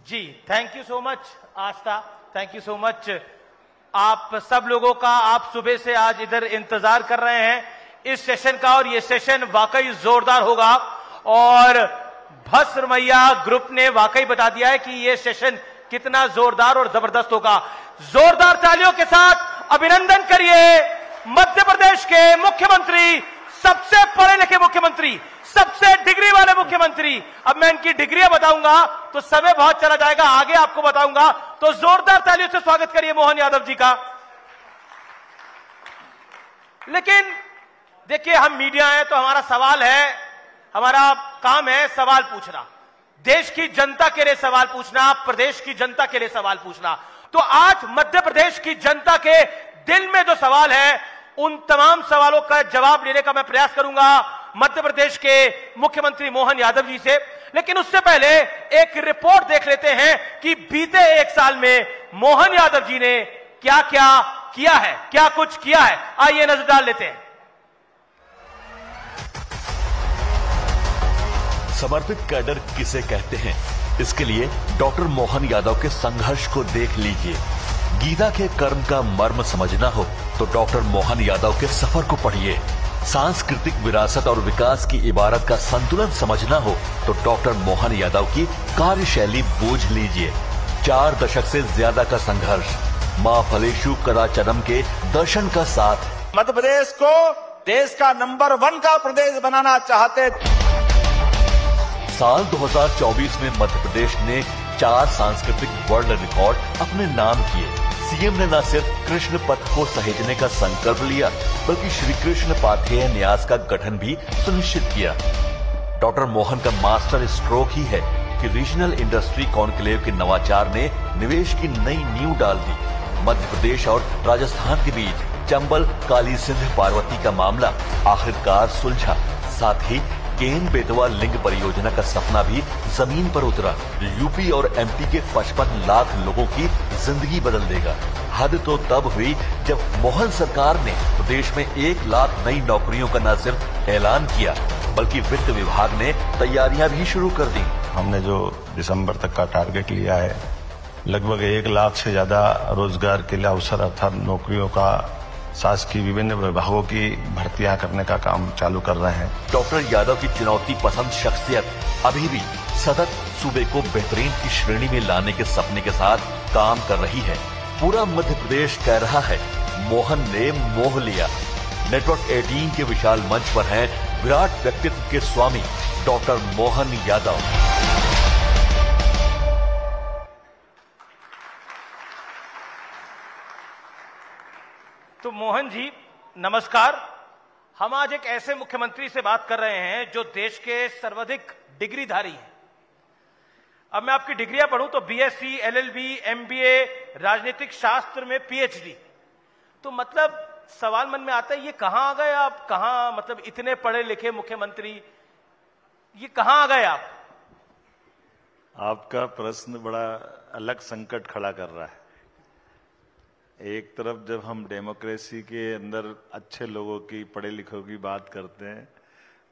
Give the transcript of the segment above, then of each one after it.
Ji, thank you so much Aastha, thank you so much. आप सब लोगों का आप सुबह से आज इधर इंतजार कर रहे हैं इस सेशन का, और ये सेशन वाकई जोरदार होगा। और भस्म मैया ग्रुप ने वाकई बता दिया है कि ये सेशन कितना जोरदार और जबरदस्त होगा। जोरदार तालियों के साथ अभिनंदन करिए मध्य प्रदेश के मुख्यमंत्री, सबसे पढ़े लिखे मुख्यमंत्री, सबसे डिग्री वाले मुख्यमंत्री। अब मैं इनकी डिग्रियां बताऊंगा तो समय बहुत चला जाएगा, आगे आपको बताऊंगा। तो जोरदार तालियों से स्वागत करिए मोहन यादव जी का। लेकिन देखिए, हम मीडिया है तो हमारा सवाल है, हमारा काम है सवाल पूछना, देश की जनता के लिए सवाल पूछना, प्रदेश की जनता के लिए सवाल पूछना। तो आज मध्य प्रदेश की जनता के दिल में जो सवाल है, उन तमाम सवालों का जवाब लेने का मैं प्रयास करूंगा मध्य प्रदेश के मुख्यमंत्री मोहन यादव जी से। लेकिन उससे पहले एक रिपोर्ट देख लेते हैं कि बीते एक साल में मोहन यादव जी ने क्या क्या किया है, क्या कुछ किया है। आइए नजर डाल लेते हैं। समर्पित कैडर किसे कहते हैं, इसके लिए डॉक्टर मोहन यादव के संघर्ष को देख लीजिए। गीता के कर्म का मर्म समझना हो तो डॉक्टर मोहन यादव के सफर को पढ़िए। सांस्कृतिक विरासत और विकास की इबारत का संतुलन समझना हो तो डॉक्टर मोहन यादव की कार्यशैली बूझ लीजिए। 4 दशक से ज्यादा का संघर्ष, मां फलेशु कदाचरम के दर्शन का साथ। मध्य प्रदेश को देश का नंबर 1 का प्रदेश बनाना चाहते। साल 2024 में मध्य प्रदेश ने 4 सांस्कृतिक वर्ल्ड रिकॉर्ड अपने नाम किए। सीएम ने न सिर्फ कृष्ण पथ को सहेजने का संकल्प लिया, बल्कि श्री कृष्ण पाथेय न्यास का गठन भी सुनिश्चित किया। डॉक्टर मोहन का मास्टर स्ट्रोक ही है कि रीजनल इंडस्ट्री कॉन्क्लेव के नवाचार ने निवेश की नई नींव डाल दी। मध्य प्रदेश और राजस्थान के बीच चंबल काली सिंध पार्वती का मामला आखिरकार सुलझा। साथ ही केन बेतवा लिंक परियोजना का सपना भी जमीन पर उतरा। यूपी और एमपी के 55 लाख लोगों की जिंदगी बदल देगा। हद तो तब हुई जब मोहन सरकार ने प्रदेश में 1 लाख नई नौकरियों का न सिर्फ ऐलान किया, बल्कि वित्त विभाग ने तैयारियां भी शुरू कर दी। हमने जो दिसंबर तक का टारगेट लिया है, लगभग 1 लाख से ज्यादा रोजगार के लिए अवसर अर्थात नौकरियों का शासकीय विभिन्न विभागों की भर्तियां करने का काम चालू कर रहे हैं। डॉक्टर यादव की चुनौती पसंद शख्सियत अभी भी सतत सूबे को बेहतरीन की श्रेणी में लाने के सपने के साथ काम कर रही है। पूरा मध्य प्रदेश कह रहा है, मोहन ने मोह लिया। नेटवर्क 18 के विशाल मंच पर हैं विराट व्यक्तित्व के स्वामी डॉक्टर मोहन यादव। तो मोहन जी नमस्कार। हम आज एक ऐसे मुख्यमंत्री से बात कर रहे हैं जो देश के सर्वाधिक डिग्रीधारी हैं। अब मैं आपकी डिग्रियां पढ़ूं तो बीएससी, एलएलबी, एमबीए, राजनीतिक शास्त्र में पीएचडी। तो मतलब सवाल मन में आता है, ये कहां आ गए आप? कहां, मतलब इतने पढ़े लिखे मुख्यमंत्री, ये कहां आ गए आप? आपका प्रश्न बड़ा अलग संकट खड़ा कर रहा है। एक तरफ जब हम डेमोक्रेसी के अंदर अच्छे लोगों की, पढ़े लिखों की बात करते हैं,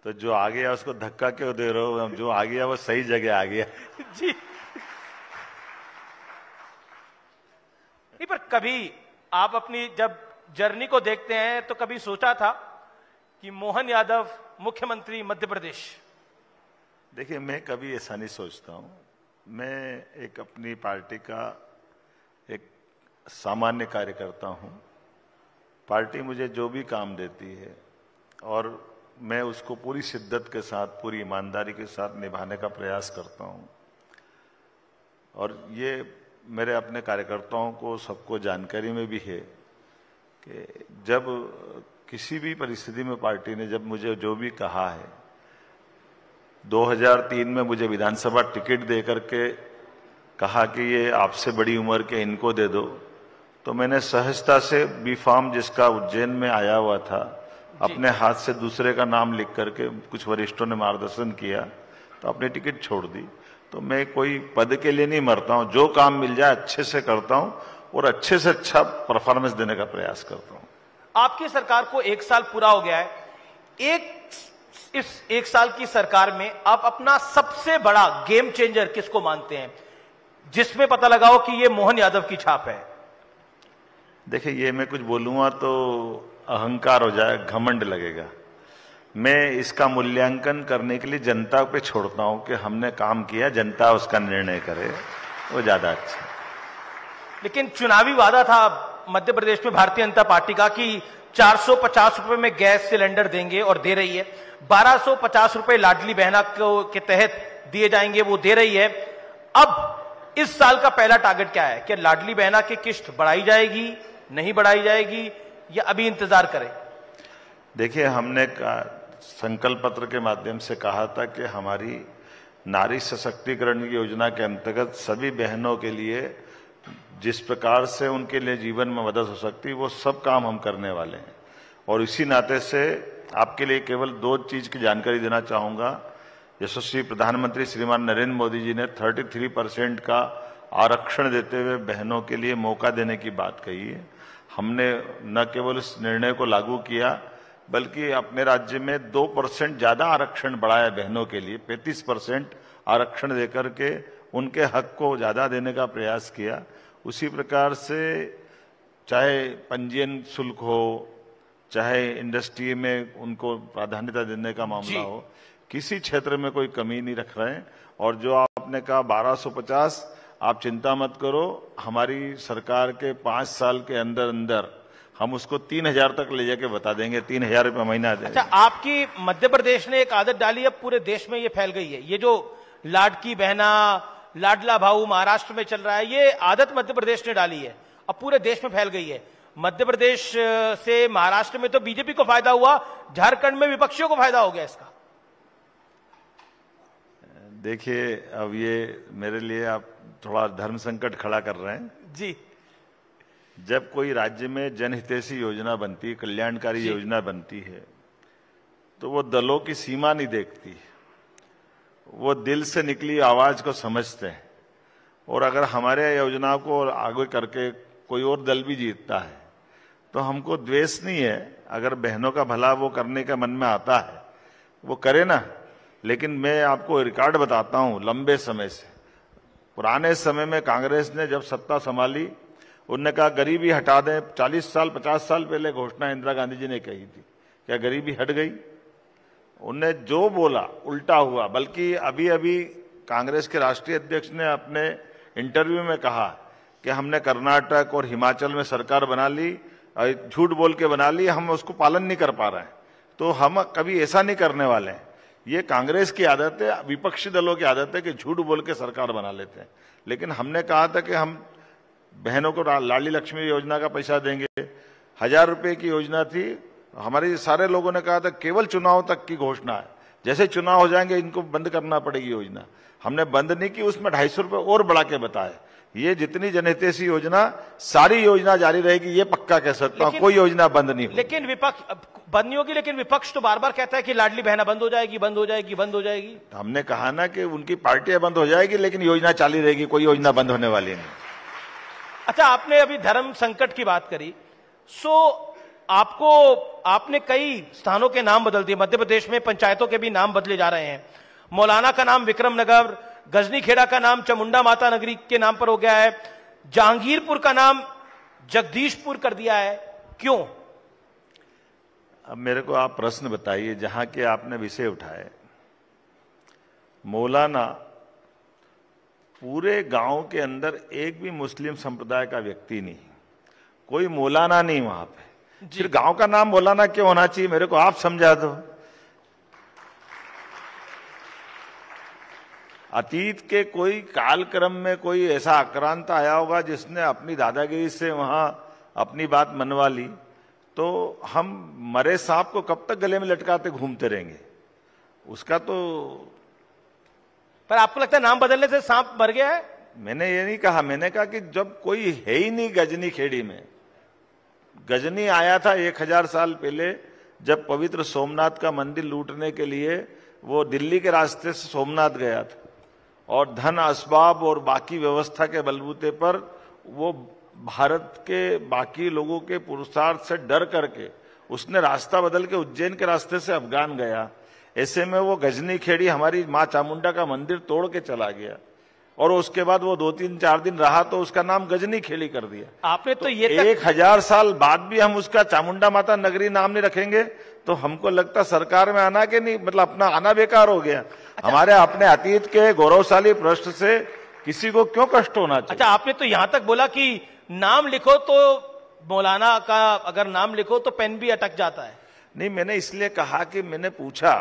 तो जो आ गया उसको धक्का क्यों दे रहे हो? जो आ गया वो सही जगह आ गया। जी नहीं, पर कभी आप अपनी जब जर्नी को देखते हैं तो कभी सोचा था कि मोहन यादव मुख्यमंत्री मध्य प्रदेश? देखिए, मैं कभी ऐसा नहीं सोचता हूं। मैं एक अपनी पार्टी का एक सामान्य कार्यकर्ता हूं। पार्टी मुझे जो भी काम देती है और मैं उसको पूरी शिद्दत के साथ, पूरी ईमानदारी के साथ निभाने का प्रयास करता हूं। और ये मेरे अपने कार्यकर्ताओं को, सबको जानकारी में भी है कि जब किसी भी परिस्थिति में पार्टी ने जब मुझे जो भी कहा है, 2003 में मुझे विधानसभा टिकट दे करके कहा कि ये आपसे बड़ी उम्र के इनको दे दो, तो मैंने सहजता से बी फार्म जिसका उज्जैन में आया हुआ था, अपने हाथ से दूसरे का नाम लिख करके, कुछ वरिष्ठों ने मार्गदर्शन किया तो अपनी टिकट छोड़ दी। तो मैं कोई पद के लिए नहीं मरता हूं, जो काम मिल जाए अच्छे से करता हूं और अच्छे से अच्छा परफॉर्मेंस देने का प्रयास करता हूं। आपकी सरकार को 1 साल पूरा हो गया है। इस 1 साल की सरकार में आप अपना सबसे बड़ा गेम चेंजर किसको मानते हैं? जिसमें पता लगाओ कि ये मोहन यादव की छाप है? देखिए, ये मैं कुछ बोलूंगा तो अहंकार हो जाए, घमंड लगेगा। मैं इसका मूल्यांकन करने के लिए जनता पे छोड़ता हूं कि हमने काम किया, जनता उसका निर्णय करे, वो ज्यादा अच्छा है। लेकिन चुनावी वादा था मध्य प्रदेश में भारतीय जनता पार्टी का कि 450 रुपए में गैस सिलेंडर देंगे, और दे रही है। 1250 रुपए लाडली बहना के तहत दिए जाएंगे, वो दे रही है। अब इस साल का पहला टारगेट क्या है? कि लाडली बहना की किस्त बढ़ाई जाएगी, नहीं बढ़ाई जाएगी, या अभी इंतजार करें? देखिए, हमने संकल्प पत्र के माध्यम से कहा था कि हमारी नारी सशक्तिकरण की योजना के अंतर्गत सभी बहनों के लिए जिस प्रकार से उनके लिए जीवन में मदद हो सकती है, वो सब काम हम करने वाले हैं। और इसी नाते से आपके लिए केवल 2 चीज की जानकारी देना चाहूंगा। यशस्वी प्रधानमंत्री श्रीमान नरेंद्र मोदी जी ने 33% का आरक्षण देते हुए बहनों के लिए मौका देने की बात कही है। हमने न केवल इस निर्णय को लागू किया, बल्कि अपने राज्य में 2% ज्यादा आरक्षण बढ़ाया बहनों के लिए, 35% आरक्षण देकर के उनके हक को ज्यादा देने का प्रयास किया। उसी प्रकार से चाहे पंजीयन शुल्क हो, चाहे इंडस्ट्री में उनको प्राधान्यता देने का मामला हो, किसी क्षेत्र में कोई कमी नहीं रख रहे हैं। और जो आपने कहा 1250, आप चिंता मत करो, हमारी सरकार के 5 साल के अंदर अंदर हम उसको 3000 तक ले जाके बता देंगे, 3000 रुपये महीना देंगे। अच्छा, आपकी मध्य प्रदेश ने एक आदत डाली है, पूरे देश में ये फैल गई है। ये जो लाडकी बहना, लाडला भाऊ महाराष्ट्र में चल रहा है, ये आदत मध्य प्रदेश ने डाली है, अब पूरे देश में फैल गई है। मध्य प्रदेश से महाराष्ट्र में तो बीजेपी को फायदा हुआ, झारखंड में विपक्षियों को फायदा हो गया इसका। देखिए, अब ये मेरे लिए आप थोड़ा धर्म संकट खड़ा कर रहे हैं जी। जब कोई राज्य में जनहितैषी योजना बनती है, कल्याणकारी योजना बनती है, तो वो दलों की सीमा नहीं देखती, वो दिल से निकली आवाज को समझते हैं। और अगर हमारे योजना को आगे करके कोई और दल भी जीतता है तो हमको द्वेष नहीं है। अगर बहनों का भला वो करने का मन में आता है, वो करे ना। लेकिन मैं आपको रिकॉर्ड बताता हूं, लंबे समय से, पुराने समय में कांग्रेस ने जब सत्ता संभाली, उन्होंने कहा गरीबी हटा दें। 40 साल 50 साल पहले घोषणा इंदिरा गांधी जी ने कही थी। क्या गरीबी हट गई? उनने जो बोला उल्टा हुआ। बल्कि अभी अभी कांग्रेस के राष्ट्रीय अध्यक्ष ने अपने इंटरव्यू में कहा कि हमने कर्नाटक और हिमाचल में सरकार बना ली, झूठ बोल के बना ली, हम उसको पालन नहीं कर पा रहे हैं। तो हम कभी ऐसा नहीं करने वाले हैं। ये कांग्रेस की आदत है, विपक्षी दलों की आदत है कि झूठ बोल के सरकार बना लेते हैं। लेकिन हमने कहा था कि हम बहनों को लाडली लक्ष्मी योजना का पैसा देंगे। 1000 रुपए की योजना थी। हमारे सारे लोगों ने कहा था केवल चुनाव तक की घोषणा है, जैसे चुनाव हो जाएंगे इनको बंद करना पड़ेगी योजना। हमने बंद नहीं की, उसमें 250 रुपए और बढ़ा के बताए। ये जितनी जनहितैषी योजना, सारी योजना जारी रहेगी, ये पक्का कह सकता हूं। कोई योजना बंद नहीं होगी। लेकिन विपक्ष बंद नहीं होगी, लेकिन विपक्ष तो बार बार कहता है कि लाडली बहना बंद हो जाएगी, बंद हो जाएगी, बंद हो जाएगी। हमने कहा ना कि उनकी पार्टियां बंद हो जाएगी, लेकिन योजना चालू रहेगी, कोई योजना बंद होने वाली नहीं। अच्छा, आपने अभी धर्म संकट की बात करी, आपने कई स्थानों के नाम बदल दिए। मध्य प्रदेश में पंचायतों के भी नाम बदले जा रहे हैं। मौलाना का नाम विक्रम नगर, गजनी खेड़ा का नाम चामुंडा माता नगरी के नाम पर हो गया है, जहांगीरपुर का नाम जगदीशपुर कर दिया है। क्यों? अब मेरे को आप प्रश्न बताइए, जहां के आपने विषय उठाए, मौलाना, पूरे गांव के अंदर एक भी मुस्लिम संप्रदाय का व्यक्ति नहीं, कोई मौलाना नहीं वहां पे। फिर गांव का नाम मौलाना क्यों होना चाहिए? मेरे को आप समझा दो। अतीत के कोई कालक्रम में कोई ऐसा आक्रांत आया होगा जिसने अपनी दादागिरी से वहां अपनी बात मनवा ली, तो हम मरे सांप को कब तक गले में लटकाते घूमते रहेंगे? उसका तो। पर आपको लगता है नाम बदलने से सांप मर गया है? मैंने ये नहीं कहा। मैंने कहा कि जब कोई है ही नहीं गजनी खेड़ी में। गजनी आया था 1000 साल पहले, जब पवित्र सोमनाथ का मंदिर लूटने के लिए वो दिल्ली के रास्ते से सोमनाथ गया था, और धन असबाब और बाकी व्यवस्था के बलबूते पर वो भारत के बाकी लोगों के पुरुषार्थ से डर करके उसने रास्ता बदल के उज्जैन के रास्ते से अफगान गया। ऐसे में वो गजनी खेड़ी हमारी मां चामुंडा का मंदिर तोड़ के चला गया। और उसके बाद वो 2-3-4 दिन रहा तो उसका नाम गजनी खेली कर दिया। आपने तो ये 1000 साल बाद भी हम उसका चामुंडा माता नगरी नाम नहीं रखेंगे तो हमको लगता सरकार में आना के नहीं, मतलब अपना आना बेकार हो गया। हमारे अपने अतीत के गौरवशाली पृष्ठ से किसी को क्यों कष्ट होना चाहिए? अच्छा, आपने तो यहां तक बोला कि नाम लिखो तो मौलाना का अगर नाम लिखो तो पेन भी अटक जाता है। नहीं, मैंने इसलिए कहा कि मैंने पूछा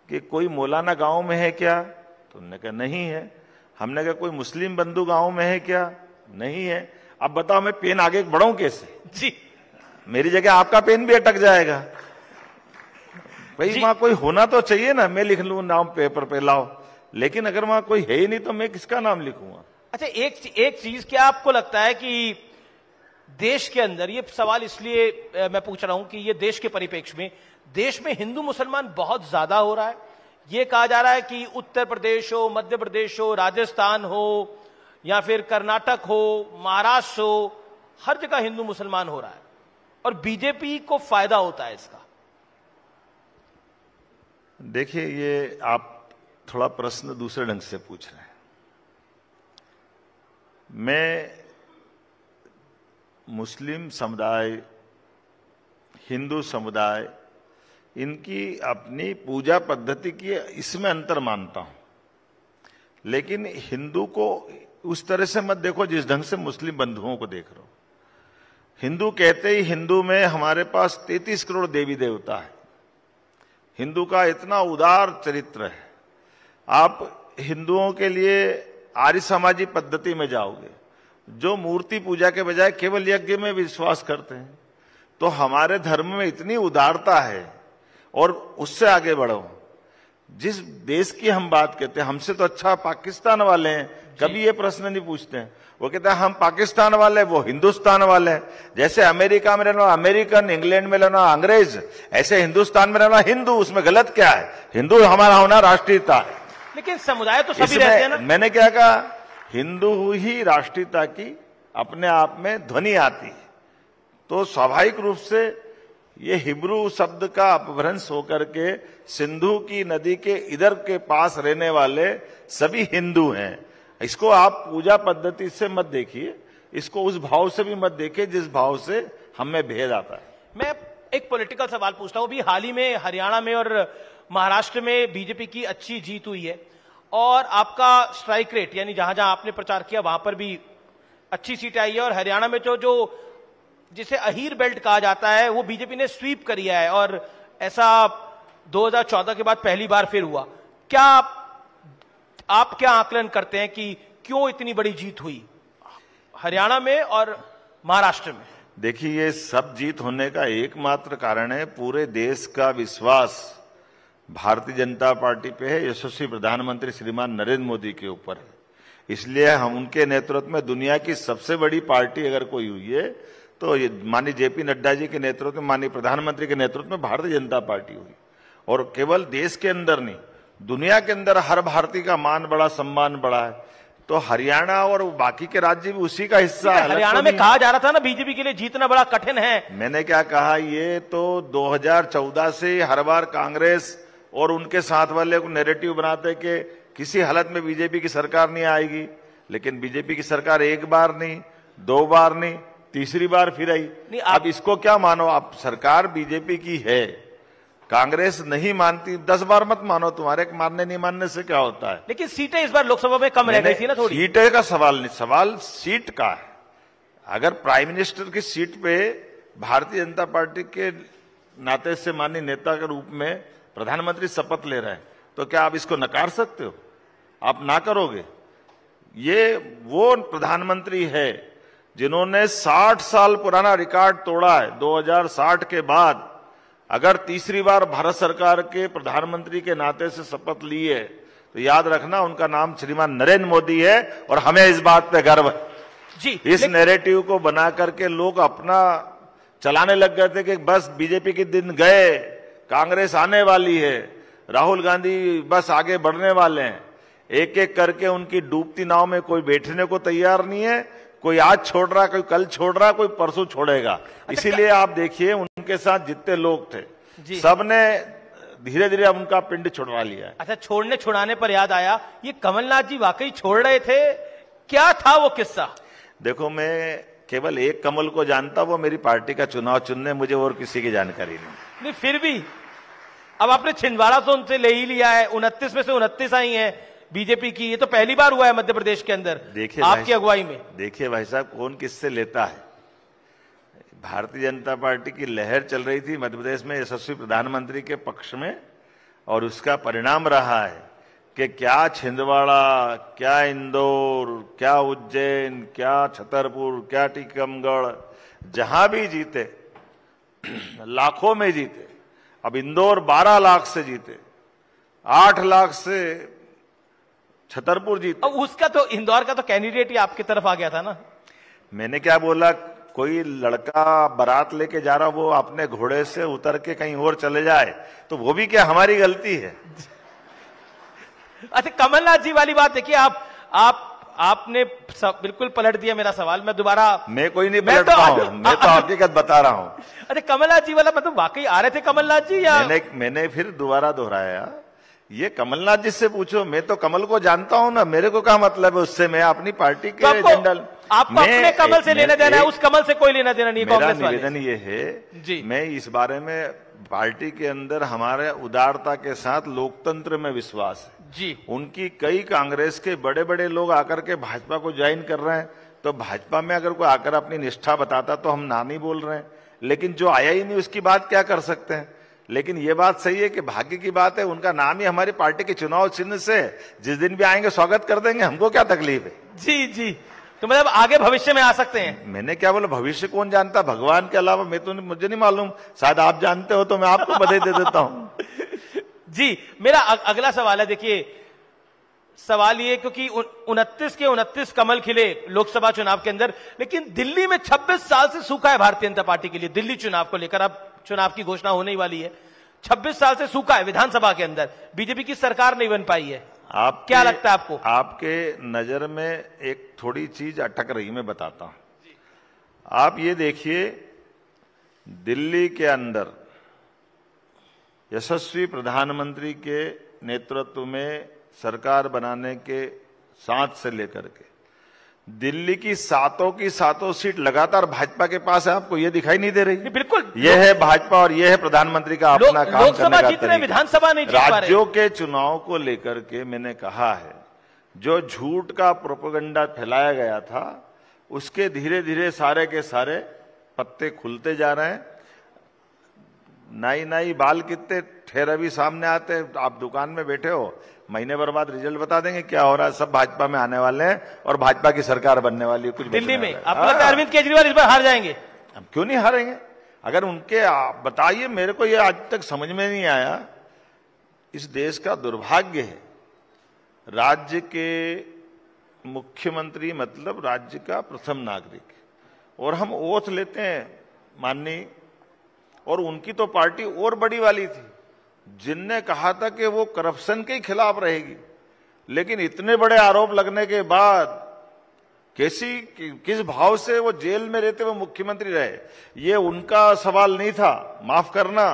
कि कोई मौलाना गांव में है क्या, तो उन्होंने कहा नहीं है। हमने कहा कोई मुस्लिम बंधु गांव में है क्या, नहीं है। अब बताओ मैं पेन आगे बढ़ाऊं कैसे? जी, मेरी जगह आपका पेन भी अटक जाएगा भाई। वहां कोई होना तो चाहिए ना, मैं लिख लूं नाम पेपर पे लाओ, लेकिन अगर वहां कोई है ही नहीं तो मैं किसका नाम लिखूंगा? अच्छा, एक चीज क्या आपको लगता है कि देश के अंदर, ये सवाल इसलिए मैं पूछ रहा हूं कि ये देश के परिप्रेक्ष्य में, देश में हिंदू मुसलमान बहुत ज्यादा हो रहा है। ये कहा जा रहा है कि उत्तर प्रदेश हो, मध्य प्रदेश हो, राजस्थान हो या फिर कर्नाटक हो, महाराष्ट्र हो, हर जगह हिंदू मुसलमान हो रहा है और बीजेपी को फायदा होता है इसका। देखिए, ये आप थोड़ा प्रश्न दूसरे ढंग से पूछ रहे हैं। मैं मुस्लिम समुदाय, हिंदू समुदाय, इनकी अपनी पूजा पद्धति की इसमें अंतर मानता हूं, लेकिन हिंदू को उस तरह से मत देखो जिस ढंग से मुस्लिम बंधुओं को देख रहे हो। हिंदू कहते ही हिंदू में हमारे पास 33 करोड़ देवी देवता है। हिंदू का इतना उदार चरित्र है। आप हिंदुओं के लिए आर्य समाजी पद्धति में जाओगे, जो मूर्ति पूजा के बजाय केवल यज्ञ में विश्वास करते हैं, तो हमारे धर्म में इतनी उदारता है। और उससे आगे बढ़ो, जिस देश की हम बात करते हैं, हमसे तो अच्छा पाकिस्तान वाले हैं, कभी ये प्रश्न नहीं पूछते हैं। वो कहते हैं हम पाकिस्तान वाले, वो हिंदुस्तान वाले हैं। जैसे अमेरिका में रहना अमेरिकन, इंग्लैंड में रहना अंग्रेज, ऐसे हिंदुस्तान में रहना हिंदू। उसमें गलत क्या है? हिंदू हमारा होना राष्ट्रीयता है। लेकिन समुदाय तो सभी रहते हैं ना। मैंने क्या कहा? हिंदू ही राष्ट्रीयता की अपने आप में ध्वनि आती है, तो स्वाभाविक रूप से ये हिब्रू शब्द का अपभ्रंश होकर के सिंधु की नदी के इधर के पास रहने वाले सभी हिंदू हैं। इसको आप पूजा पद्धति से मत देखिए, इसको उस भाव से भी मत देखिए जिस भाव से हमें भेद आता है। मैं एक पॉलिटिकल सवाल पूछता हूं। अभी हाल ही में हरियाणा में और महाराष्ट्र में बीजेपी की अच्छी जीत हुई है और आपका स्ट्राइक रेट, यानी जहां जहां आपने प्रचार किया वहां पर भी अच्छी सीट आई है। और हरियाणा में जो जिसे अहीर बेल्ट कहा जाता है वो बीजेपी ने स्वीप करिया है और ऐसा 2014 के बाद पहली बार फिर हुआ। क्या आप क्या आकलन करते हैं कि क्यों इतनी बड़ी जीत हुई हरियाणा में और महाराष्ट्र में? देखिए, ये सब जीत होने का एकमात्र कारण है पूरे देश का विश्वास भारतीय जनता पार्टी पे है, यशस्वी प्रधानमंत्री श्रीमान नरेंद्र मोदी के ऊपर है। इसलिए हम उनके नेतृत्व में दुनिया की सबसे बड़ी पार्टी अगर कोई हुई है तो ये माननीय जेपी नड्डा जी के नेतृत्व में, माननीय प्रधानमंत्री के नेतृत्व में भारतीय जनता पार्टी हुई। और केवल देश के अंदर नहीं, दुनिया के अंदर हर भारतीय का मान बढ़ा, सम्मान बढ़ा है। तो हरियाणा और बाकी के राज्य भी उसी का हिस्सा है। हरियाणा में कहा जा रहा था ना बीजेपी के लिए जीतना बड़ा कठिन है। मैंने क्या कहा? ये तो 2014 से हर बार कांग्रेस और उनके साथ वाले को नैरेटिव बनाते कि किसी हालत में बीजेपी की सरकार नहीं आएगी, लेकिन बीजेपी की सरकार एक बार नहीं, 2 बार नहीं, तीसरी बार फिर आई। अब इसको क्या मानो? आप सरकार बीजेपी की है, कांग्रेस नहीं मानती, 10 बार मत मानो, तुम्हारे मानने नहीं मानने से क्या होता है? लेकिन सीटें इस बार लोकसभा में कम रह गई थी ना थोड़ी। सीटें का सवाल नहीं, सवाल सीट का है। अगर प्राइम मिनिस्टर की सीट पे भारतीय जनता पार्टी के नाते से माननीय नेता के रूप में प्रधानमंत्री शपथ ले रहे हैं, तो क्या आप इसको नकार सकते हो? आप ना करोगे? ये वो प्रधानमंत्री है जिन्होंने 60 साल पुराना रिकॉर्ड तोड़ा है। 2060 के बाद अगर तीसरी बार भारत सरकार के प्रधानमंत्री के नाते से शपथ ली है तो याद रखना उनका नाम श्रीमान नरेंद्र मोदी है और हमें इस बात पे गर्व है जी। इस नैरेटिव को बना करके लोग अपना चलाने लग गए थे कि बस बीजेपी के दिन गए, कांग्रेस आने वाली है, राहुल गांधी बस आगे बढ़ने वाले हैं। एक एक करके उनकी डूबती नाव में कोई बैठने को तैयार नहीं है। कोई आज छोड़ रहा, कोई कल छोड़ रहा, कोई परसों छोड़ेगा। इसीलिए आप देखिए उनके साथ जितने लोग थे सबने धीरे धीरे उनका पिंड छुड़वा लिया है। अच्छा, छुड़ाने पर याद आया, ये कमलनाथ जी वाकई छोड़ रहे थे, क्या था वो किस्सा? देखो, मैं केवल एक कमल को जानता, वो मेरी पार्टी का चुनाव चुनने, मुझे और किसी की जानकारी नहीं। फिर भी अब आपने छिंदवाड़ा तो उनसे ले ही लिया है, 29 में से 29 आई हैं बीजेपी की। ये तो पहली बार हुआ है मध्य प्रदेश के अंदर देखिए आपकी अगुवाई में। देखिए भाई साहब, कौन किससे लेता है। भारतीय जनता पार्टी की लहर चल रही थी मध्य प्रदेश में यशस्वी प्रधानमंत्री के पक्ष में, और उसका परिणाम रहा है कि क्या छिंदवाड़ा, क्या इंदौर, क्या उज्जैन, क्या छतरपुर, क्या टीकमगढ़, जहां भी जीते लाखों में जीते। अब इंदौर 12 लाख से जीते, 8 लाख से छतरपुर जीते। अब उसका तो इंदौर का तो कैंडिडेट ही आपकी तरफ आ गया था ना। मैंने क्या बोला, कोई लड़का बारात लेके जा रहा, वो अपने घोड़े से उतर के कहीं और चले जाए तो वो भी क्या हमारी गलती है? अच्छा, कमलनाथ जी वाली बात है कि आपने बिल्कुल पलट दिया मेरा सवाल। मैं दोबारा, मैं कोई नहीं पलटता हूं, मैं तो हकीकत बता रहा हूं। अरे कमलनाथ जी वाला मतलब वाकई आ रहे थे कमलनाथ जी, या मैंने फिर दोबारा दोहराया, ये कमलनाथ जी से पूछो, मैं तो कमल को जानता हूं ना, मेरे को क्या मतलब है उससे? मैं अपनी पार्टी के जनरल, आपको अपने कमल से लेना देना है, उस कमल से कोई लेना देना नहीं। मेरा निवेदन ये है जी, मैं इस बारे में, पार्टी के अंदर हमारे उदारता के साथ लोकतंत्र में विश्वास है जी। उनकी कई कांग्रेस के बड़े बड़े लोग आकर के भाजपा को ज्वाइन कर रहे हैं, तो भाजपा में अगर कोई आकर अपनी निष्ठा बताता तो हम ना नहीं बोल रहे हैं, लेकिन जो आया ही नहीं उसकी बात क्या कर सकते हैं। लेकिन ये बात सही है कि भाग्य की बात है, उनका नाम ही हमारी पार्टी के चुनाव चिन्ह से, जिस दिन भी आएंगे स्वागत कर देंगे, हमको क्या तकलीफ है। जी जी, तो मतलब आगे भविष्य में आ सकते हैं। मैंने क्या बोला, भविष्य कौन जानता, भगवान के अलावा। मैं तो, मुझे नहीं मालूम, शायद आप जानते हो तो मैं आपको बधाई दे देता हूं। जी, मेरा अगला सवाल है, देखिए सवाल ये, क्योंकि 29 के 29 कमल खिले लोकसभा चुनाव के अंदर, लेकिन दिल्ली में 26 साल से सूखा है भारतीय जनता पार्टी के लिए। दिल्ली चुनाव को लेकर अब चुनाव की घोषणा होने ही वाली है, 26 साल से सूखा है विधानसभा के अंदर, बीजेपी की सरकार नहीं बन पाई है। क्या लगता है आपको? आपके नजर में एक थोड़ी चीज अटक रही, मैं बताता हूं। आप ये देखिए, दिल्ली के अंदर यशस्वी प्रधानमंत्री के नेतृत्व में सरकार बनाने के साथ से लेकर के दिल्ली की सातों सीट लगातार भाजपा के पास है। आपको ये दिखाई नहीं दे रही? बिल्कुल, ये है भाजपा और ये है प्रधानमंत्री का अपना काम करने का तरीका। विधानसभा नहीं जीत पा रहे। राज्यों के चुनाव को लेकर के मैंने कहा है, जो झूठ का प्रोपेगेंडा फैलाया गया था, उसके धीरे धीरे सारे के सारे पत्ते खुलते जा रहे हैं। नाई बाल कितने ठहरे भी सामने आते हैं। आप दुकान में बैठे हो, महीने भर बाद रिजल्ट बता देंगे क्या हो रहा है। सब भाजपा में आने वाले हैं और भाजपा की सरकार बनने वाली है। कुछ दिल्ली में आपको लगता है अरविंद केजरीवाल इस बार हार जाएंगे? हम क्यों नहीं हारेंगे? अगर उनके, बताइए, मेरे को ये आज तक समझ में नहीं आया। इस देश का दुर्भाग्य है, राज्य के मुख्यमंत्री मतलब राज्य का प्रथम नागरिक, और हम ओथ लेते हैं माननीय, और उनकी तो पार्टी और बड़ी वाली थी जिनने कहा था कि वो करप्शन के खिलाफ रहेगी, लेकिन इतने बड़े आरोप लगने के बाद किस भाव से वो जेल में रहते हुए मुख्यमंत्री रहे, ये उनका सवाल नहीं था। माफ करना,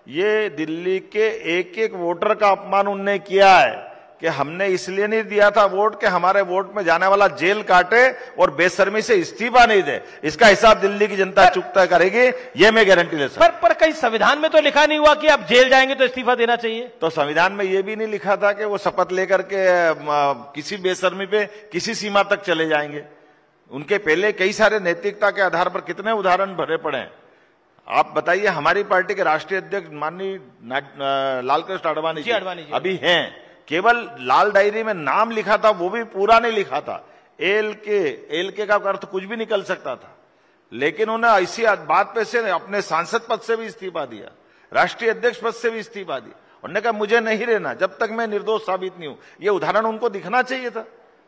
ये दिल्ली के एक एक वोटर का अपमान उनने किया है कि हमने इसलिए नहीं दिया था वोट कि हमारे वोट में जाने वाला जेल काटे और बेशर्मी से इस्तीफा नहीं दे। इसका हिसाब दिल्ली की जनता चुकता करेगी, ये मैं गारंटी ले सकता। पर कहीं संविधान में तो लिखा नहीं हुआ कि आप जेल जाएंगे तो इस्तीफा देना चाहिए। तो संविधान में ये भी नहीं लिखा था कि वो शपथ लेकर के किसी बेशर्मी पे किसी सीमा तक चले जाएंगे। उनके पहले कई सारे नैतिकता के आधार पर कितने उदाहरण भरे पड़े हैं। आप बताइए, हमारी पार्टी के राष्ट्रीय अध्यक्ष माननीय लालकृष्ण आडवाणी जी अभी हैं, केवल लाल डायरी में नाम लिखा था, वो भी पूरा नहीं लिखा था। एल के का अर्थ कुछ भी निकल सकता था, लेकिन उन्हें ऐसी बात पे से अपने सांसद पद से भी इस्तीफा दिया, राष्ट्रीय अध्यक्ष पद से भी इस्तीफा दिया। उन्होंने कहा मुझे नहीं रहना जब तक मैं निर्दोष साबित नहीं हूं। ये उदाहरण उनको दिखना चाहिए था।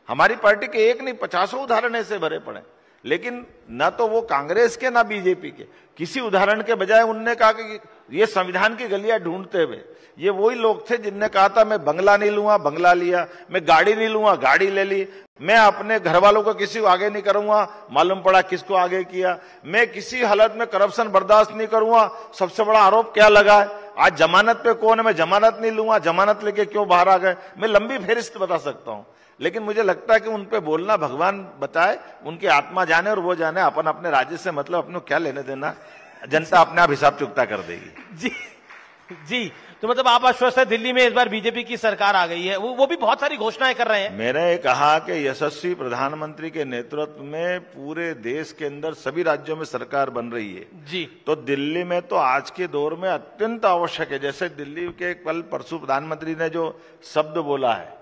हमारी पार्टी के एक नहीं 50 उदाहरण ऐसे भरे पड़े, लेकिन न तो वो कांग्रेस के ना बीजेपी के, किसी उदाहरण के बजाय उनने कहा कि ये संविधान की गलियां ढूंढते हुए, ये वही लोग थे जिनने कहा था मैं बंगला नहीं लूंगा, बंगला लिया, मैं गाड़ी नहीं लूंगा, गाड़ी ले ली, मैं अपने घर वालों को किसी को आगे नहीं करूंगा, मालूम पड़ा किसको आगे किया, मैं किसी हालत में करप्शन बर्दाश्त नहीं करूंगा, सबसे बड़ा आरोप क्या लगा है, आज जमानत पे कौन है, मैं जमानत नहीं लूंगा, जमानत लेके क्यों बाहर आ गए, मैं लंबी फेहरिस्त बता सकता हूं। लेकिन मुझे लगता है कि उन पे बोलना भगवान बताए, उनकी आत्मा जाने और वो जाने, अपन अपने राज्य से मतलब अपने क्या लेने देना, जनता अपने आप हिसाब चुकता कर देगी। जी जी, तो मतलब आप आश्वस्त है दिल्ली में इस बार बीजेपी की सरकार आ गई है, वो भी बहुत सारी घोषणाएं कर रहे हैं। मैंने कहा कि यशस्वी प्रधानमंत्री के नेतृत्व में पूरे देश के अंदर सभी राज्यों में सरकार बन रही है जी, तो दिल्ली में तो आज के दौर में अत्यंत आवश्यक है। जैसे दिल्ली के कल परसों प्रधानमंत्री ने जो शब्द बोला है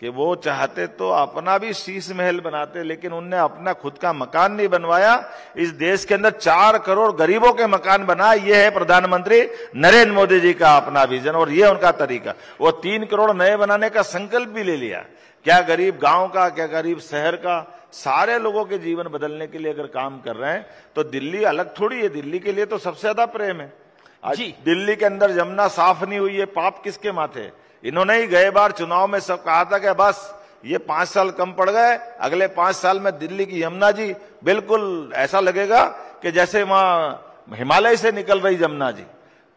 कि वो चाहते तो अपना भी शीश महल बनाते, लेकिन उनने अपना खुद का मकान नहीं बनवाया। इस देश के अंदर 4 करोड़ गरीबों के मकान बना, ये है प्रधानमंत्री नरेंद्र मोदी जी का अपना विजन और ये उनका तरीका। वो 3 करोड़ नए बनाने का संकल्प भी ले लिया। क्या गरीब गांव का, क्या गरीब शहर का, सारे लोगों के जीवन बदलने के लिए अगर काम कर रहे हैं तो दिल्ली अलग थोड़ी है, दिल्ली के लिए तो सबसे ज्यादा प्रेम है। आज दिल्ली के अंदर यमुना साफ नहीं हुई है, पाप किसके माथे? इन्होंने ही गए बार चुनाव में सब कहा था कि बस ये 5 साल कम पड़ गए, अगले 5 साल में दिल्ली की यमुना जी बिल्कुल ऐसा लगेगा कि जैसे वहां हिमालय से निकल रही यमुना जी।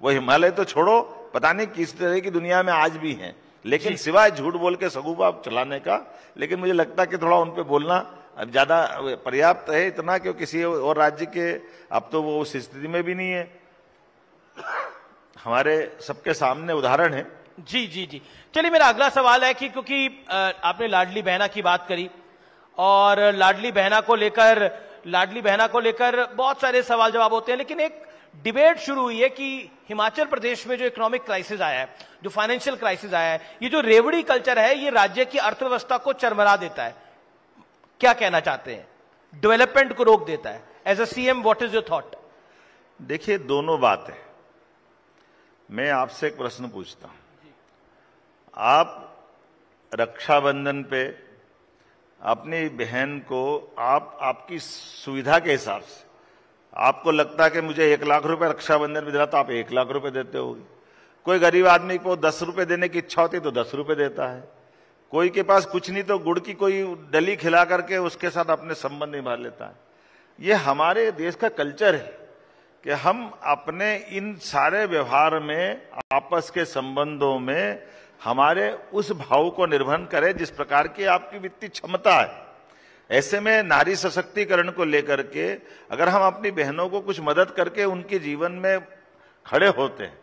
वो हिमालय तो छोड़ो, पता नहीं किस तरह की दुनिया में आज भी हैं, लेकिन सिवाय झूठ बोल के सगुबा चलाने का। लेकिन मुझे लगता है कि थोड़ा उन पे बोलना अब ज्यादा पर्याप्त है, इतना कि किसी और राज्य के अब तो वो उस स्थिति में भी नहीं है। हमारे सबके सामने उदाहरण है। जी जी जी, चलिए मेरा अगला सवाल है कि क्योंकि आपने लाडली बहना की बात करी और लाडली बहना को लेकर बहुत सारे सवाल जवाब होते हैं, लेकिन एक डिबेट शुरू हुई है कि हिमाचल प्रदेश में जो इकोनॉमिक क्राइसिस आया है, जो फाइनेंशियल क्राइसिस आया है, ये जो रेवड़ी कल्चर है, ये राज्य की अर्थव्यवस्था को चरमरा देता है। क्या कहना चाहते हैं? डेवलपमेंट को रोक देता है। As a CM what is your thought? देखिए, दोनों बात है। मैं आपसे एक प्रश्न पूछता हूं, आप रक्षाबंधन पे अपनी बहन को आपकी सुविधा के हिसाब से आपको लगता है कि मुझे 1 लाख रुपए रक्षाबंधन में देना, तो आप 1 लाख रुपए देते होगे। कोई गरीब आदमी को 10 रुपए देने की इच्छा होती तो 10 रुपए देता है। कोई के पास कुछ नहीं तो गुड़ की कोई डली खिला करके उसके साथ अपने संबंध निभा लेता है। ये हमारे देश का कल्चर है कि हम अपने इन सारे व्यवहार में, आपस के संबंधों में हमारे उस भाव को निर्भर करें जिस प्रकार की आपकी वित्तीय क्षमता है। ऐसे में नारी सशक्तिकरण को लेकर के अगर हम अपनी बहनों को कुछ मदद करके उनके जीवन में खड़े होते हैं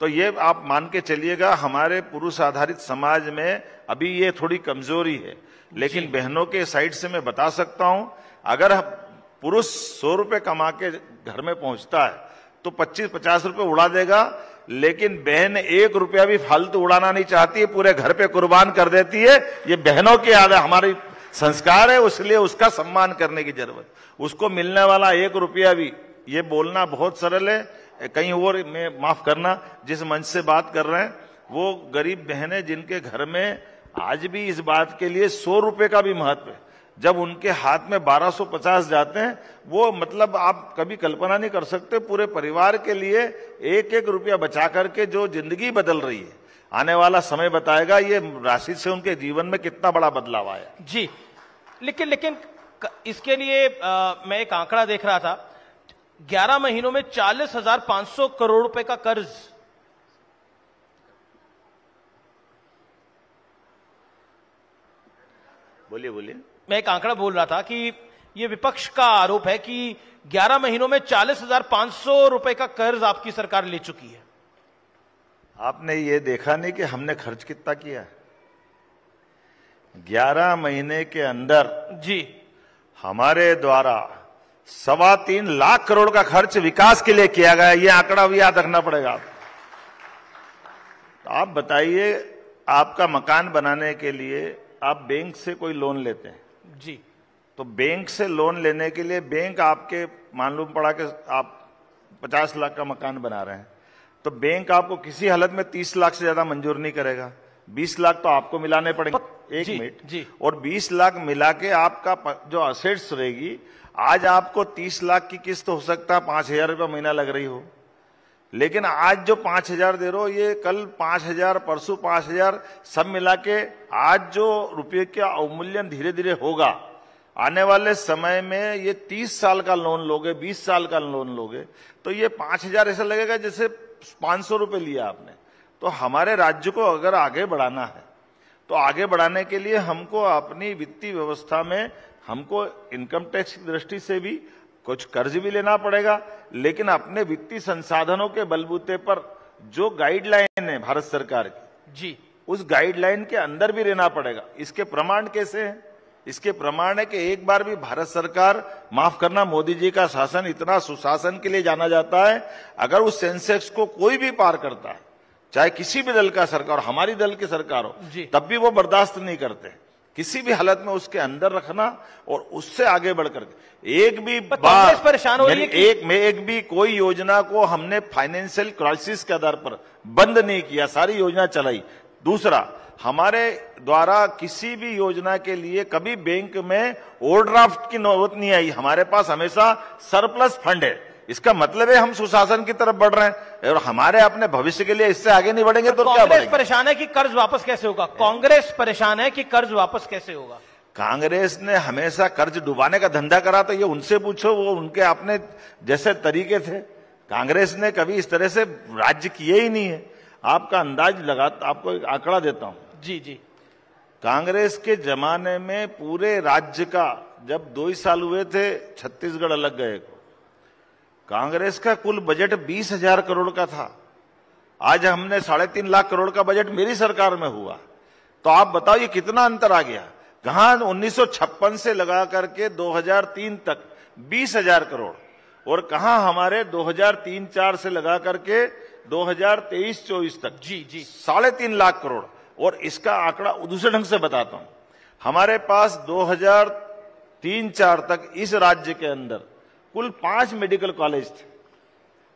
तो ये आप मान के चलिएगा, हमारे पुरुष आधारित समाज में अभी ये थोड़ी कमजोरी है। लेकिन बहनों के साइड से मैं बता सकता हूं, अगर पुरुष 100 रुपए कमा के घर में पहुंचता है तो 25-50 रुपए उड़ा देगा, लेकिन बहन 1 रुपया भी फालतू उड़ाना नहीं चाहती है, पूरे घर पे कुर्बान कर देती है। ये बहनों की आदत, हमारी संस्कार है, इसलिए उसका सम्मान करने की जरूरत। उसको मिलने वाला 1 रुपया भी, ये बोलना बहुत सरल है, कहीं और मैं माफ करना जिस मंच से बात कर रहे हैं वो गरीब बहनें जिनके घर में आज भी इस बात के लिए 100 रुपए का भी महत्व है, जब उनके हाथ में 1250 जाते हैं, वो मतलब आप कभी कल्पना नहीं कर सकते। पूरे परिवार के लिए 1-1 रुपया बचा करके जो जिंदगी बदल रही है, आने वाला समय बताएगा ये राशि से उनके जीवन में कितना बड़ा बदलाव आया। जी, लेकिन इसके लिए मैं एक आंकड़ा देख रहा था, 11 महीनों में 40,500 करोड़ रुपए का कर्ज। बोलिए। मैं एक आंकड़ा बोल रहा था कि ये विपक्ष का आरोप है कि 11 महीनों में 40,500 रुपए का कर्ज आपकी सरकार ले चुकी है। आपने ये देखा नहीं कि हमने खर्च कितना किया है? 11 महीने के अंदर जी हमारे द्वारा 3.25 लाख करोड़ का खर्च विकास के लिए किया गया। ये आंकड़ा भी याद रखना पड़ेगा। तो आप बताइए, आपका मकान बनाने के लिए आप बैंक से कोई लोन लेते हैं जी, तो बैंक से लोन लेने के लिए बैंक आपके मालूम पड़ा कि आप 50 लाख का मकान बना रहे हैं, तो बैंक आपको किसी हालत में 30 लाख से ज्यादा मंजूर नहीं करेगा। 20 लाख तो आपको मिलाने पड़ेंगे। एक मिनट जी। और 20 लाख मिला के आपका जो असेट्स रहेगी, आज आपको 30 लाख की किस्त हो सकता है 5,000 रुपया महीना लग रही हो, लेकिन आज जो 5,000 दे रहे हो, ये कल 5,000, परसों 5,000, सब मिला के आज जो रुपये का अवमूल्यन धीरे धीरे होगा, आने वाले समय में ये 30 साल का लोन लोगे, 20 साल का लोन लोगे, तो ये 5,000 ऐसा लगेगा जैसे 500 रुपए लिया आपने। तो हमारे राज्य को अगर आगे बढ़ाना है, तो आगे बढ़ाने के लिए हमको अपनी वित्तीय व्यवस्था में हमको इनकम टैक्स की दृष्टि से भी कुछ कर्ज भी लेना पड़ेगा, लेकिन अपने वित्तीय संसाधनों के बलबूते पर जो गाइडलाइन है भारत सरकार की जी, उस गाइडलाइन के अंदर भी रहना पड़ेगा। इसके प्रमाण कैसे हैं? इसके प्रमाण है कि एक बार भी भारत सरकार, माफ करना, मोदी जी का शासन इतना सुशासन के लिए जाना जाता है, अगर उस सेंसेक्स को कोई भी पार करता है, चाहे किसी भी दल का सरकार, हमारी दल की सरकार हो, तब भी वो बर्दाश्त नहीं करते। किसी भी हालत में उसके अंदर रखना और उससे आगे बढ़कर एक भी बार परेशान हो रही है एक भी कोई योजना को हमने फाइनेंशियल क्राइसिस के आधार पर बंद नहीं किया, सारी योजना चलाई। दूसरा, हमारे द्वारा किसी भी योजना के लिए कभी बैंक में ओवरड्राफ्ट की नौबत नहीं आई, हमारे पास हमेशा सरप्लस फंड है। इसका मतलब है हम सुशासन की तरफ बढ़ रहे हैं और हमारे अपने भविष्य के लिए इससे आगे नहीं बढ़ेंगे तो क्या बढ़ेंगे? कांग्रेस परेशान है कि कर्ज वापस कैसे होगा? कांग्रेस परेशान है कि कर्ज वापस कैसे होगा? कांग्रेस ने हमेशा कर्ज डुबाने का धंधा करा, तो ये उनसे पूछो, वो उनके अपने जैसे तरीके थे। कांग्रेस ने कभी इस तरह से राज्य किए ही नहीं है। आपका अंदाज लगा, आपको एक आंकड़ा देता हूं। जी जी, कांग्रेस के जमाने में पूरे राज्य का जब 2 ही साल हुए थे, छत्तीसगढ़ अलग गए को, कांग्रेस का कुल बजट 20,000 करोड़ का था। आज हमने 3.5 लाख करोड़ का बजट मेरी सरकार में हुआ। तो आप बताओ ये कितना अंतर आ गया। कहां 1956 से लगा करके 2003 तक 20,000 करोड़, और कहां हमारे 2003-4 से लगा करके 2023-24 तक जी जी 3.5 लाख करोड़। और इसका आंकड़ा दूसरे ढंग से बताता हूं, हमारे पास 2003-4 तक इस राज्य के अंदर कुल 5 मेडिकल कॉलेज थे,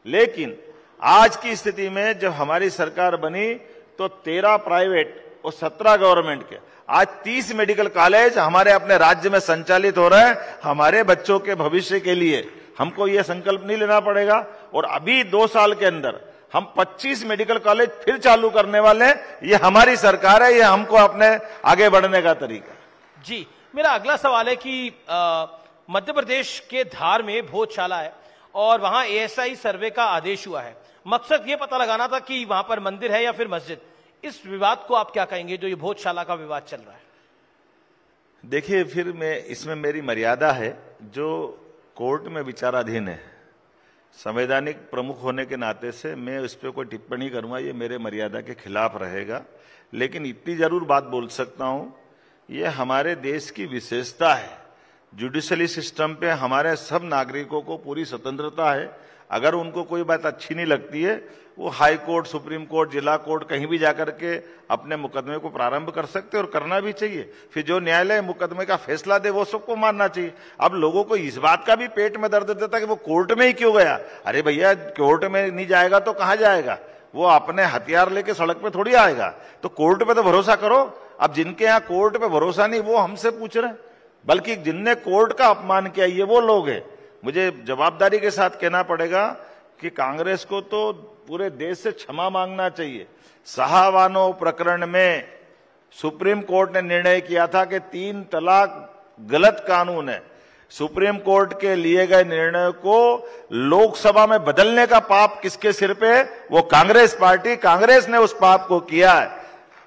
लेकिन आज की स्थिति में जब हमारी सरकार बनी तो 13 प्राइवेट और 17 गवर्नमेंट के, आज 30 मेडिकल कॉलेज हमारे अपने राज्य में संचालित हो रहे हैं। हमारे बच्चों के भविष्य के लिए हमको यह संकल्प नहीं लेना पड़ेगा, और अभी 2 साल के अंदर हम 25 मेडिकल कॉलेज फिर चालू करने वाले हैं। ये हमारी सरकार है, ये हमको अपने आगे बढ़ने का तरीका। जी, मेरा अगला सवाल है कि मध्य प्रदेश के धार में भोजशाला है और वहां ASI सर्वे का आदेश हुआ है। मकसद ये पता लगाना था कि वहां पर मंदिर है या फिर मस्जिद। इस विवाद को आप क्या कहेंगे, जो ये भोजशाला का विवाद चल रहा है? देखिए, फिर मैं इसमें मेरी मर्यादा है, जो कोर्ट में विचाराधीन है, संवैधानिक प्रमुख होने के नाते से मैं इस पर कोई टिप्पणी करूंगा, ये मेरे मर्यादा के खिलाफ रहेगा। लेकिन इतनी जरूर बात बोल सकता हूं, ये हमारे देश की विशेषता है। जुडिशली सिस्टम पे हमारे सब नागरिकों को पूरी स्वतंत्रता है। अगर उनको कोई बात अच्छी नहीं लगती है, वो हाई कोर्ट, सुप्रीम कोर्ट, जिला कोर्ट कहीं भी जाकर के अपने मुकदमे को प्रारंभ कर सकते और करना भी चाहिए। फिर जो न्यायालय मुकदमे का फैसला दे वो सबको मानना चाहिए। अब लोगों को इस बात का भी पेट में दर्द देता कि वो कोर्ट में ही क्यों गया। अरे भैया, कोर्ट में नहीं जाएगा तो कहां जाएगा? वो अपने हथियार लेके सड़क पे थोड़ी आएगा। तो कोर्ट पे तो भरोसा करो। अब जिनके यहाँ कोर्ट पे भरोसा नहीं, वो हमसे पूछ रहे हैं, बल्कि जिनने कोर्ट का अपमान किया ये वो लोग हैं। मुझे जवाबदारी के साथ कहना पड़ेगा कि कांग्रेस को तो पूरे देश से क्षमा मांगना चाहिए। शाहबानो प्रकरण में सुप्रीम कोर्ट ने निर्णय किया था कि 3 तलाक गलत कानून है। सुप्रीम कोर्ट के लिए गए निर्णय को लोकसभा में बदलने का पाप किसके सिर पे है? वो कांग्रेस पार्टी, कांग्रेस ने उस पाप को किया है।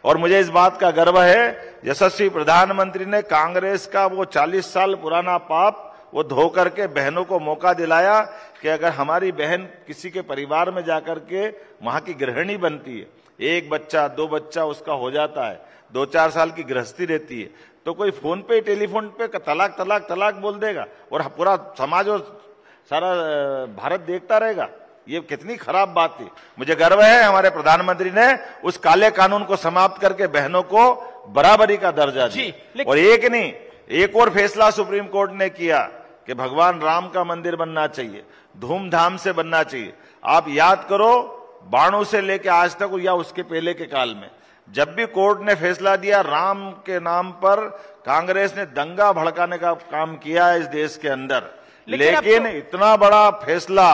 और मुझे इस बात का गर्व है, यशस्वी प्रधानमंत्री ने कांग्रेस का वो 40 साल पुराना पाप वो धो करके बहनों को मौका दिलाया कि अगर हमारी बहन किसी के परिवार में जाकर के वहां की गृहिणी बनती है, 1 बच्चा 2 बच्चा उसका हो जाता है, 2-4 साल की गृहस्थी रहती है, तो कोई फोन पे टेलीफोन पे तलाक तलाक तलाक बोल देगा और पूरा समाज और सारा भारत देखता रहेगा। ये कितनी खराब बात थी। मुझे गर्व है हमारे प्रधानमंत्री ने उस काले कानून को समाप्त करके बहनों को बराबरी का दर्जा दिया। और एक नहीं, एक और फैसला सुप्रीम कोर्ट ने किया कि भगवान राम का मंदिर बनना चाहिए, धूमधाम से बनना चाहिए। आप याद करो, बाणों से लेके आज तक या उसके पहले के काल में जब भी कोर्ट ने फैसला दिया, राम के नाम पर कांग्रेस ने दंगा भड़काने का काम किया है इस देश के अंदर। लेकिन इतना बड़ा फैसला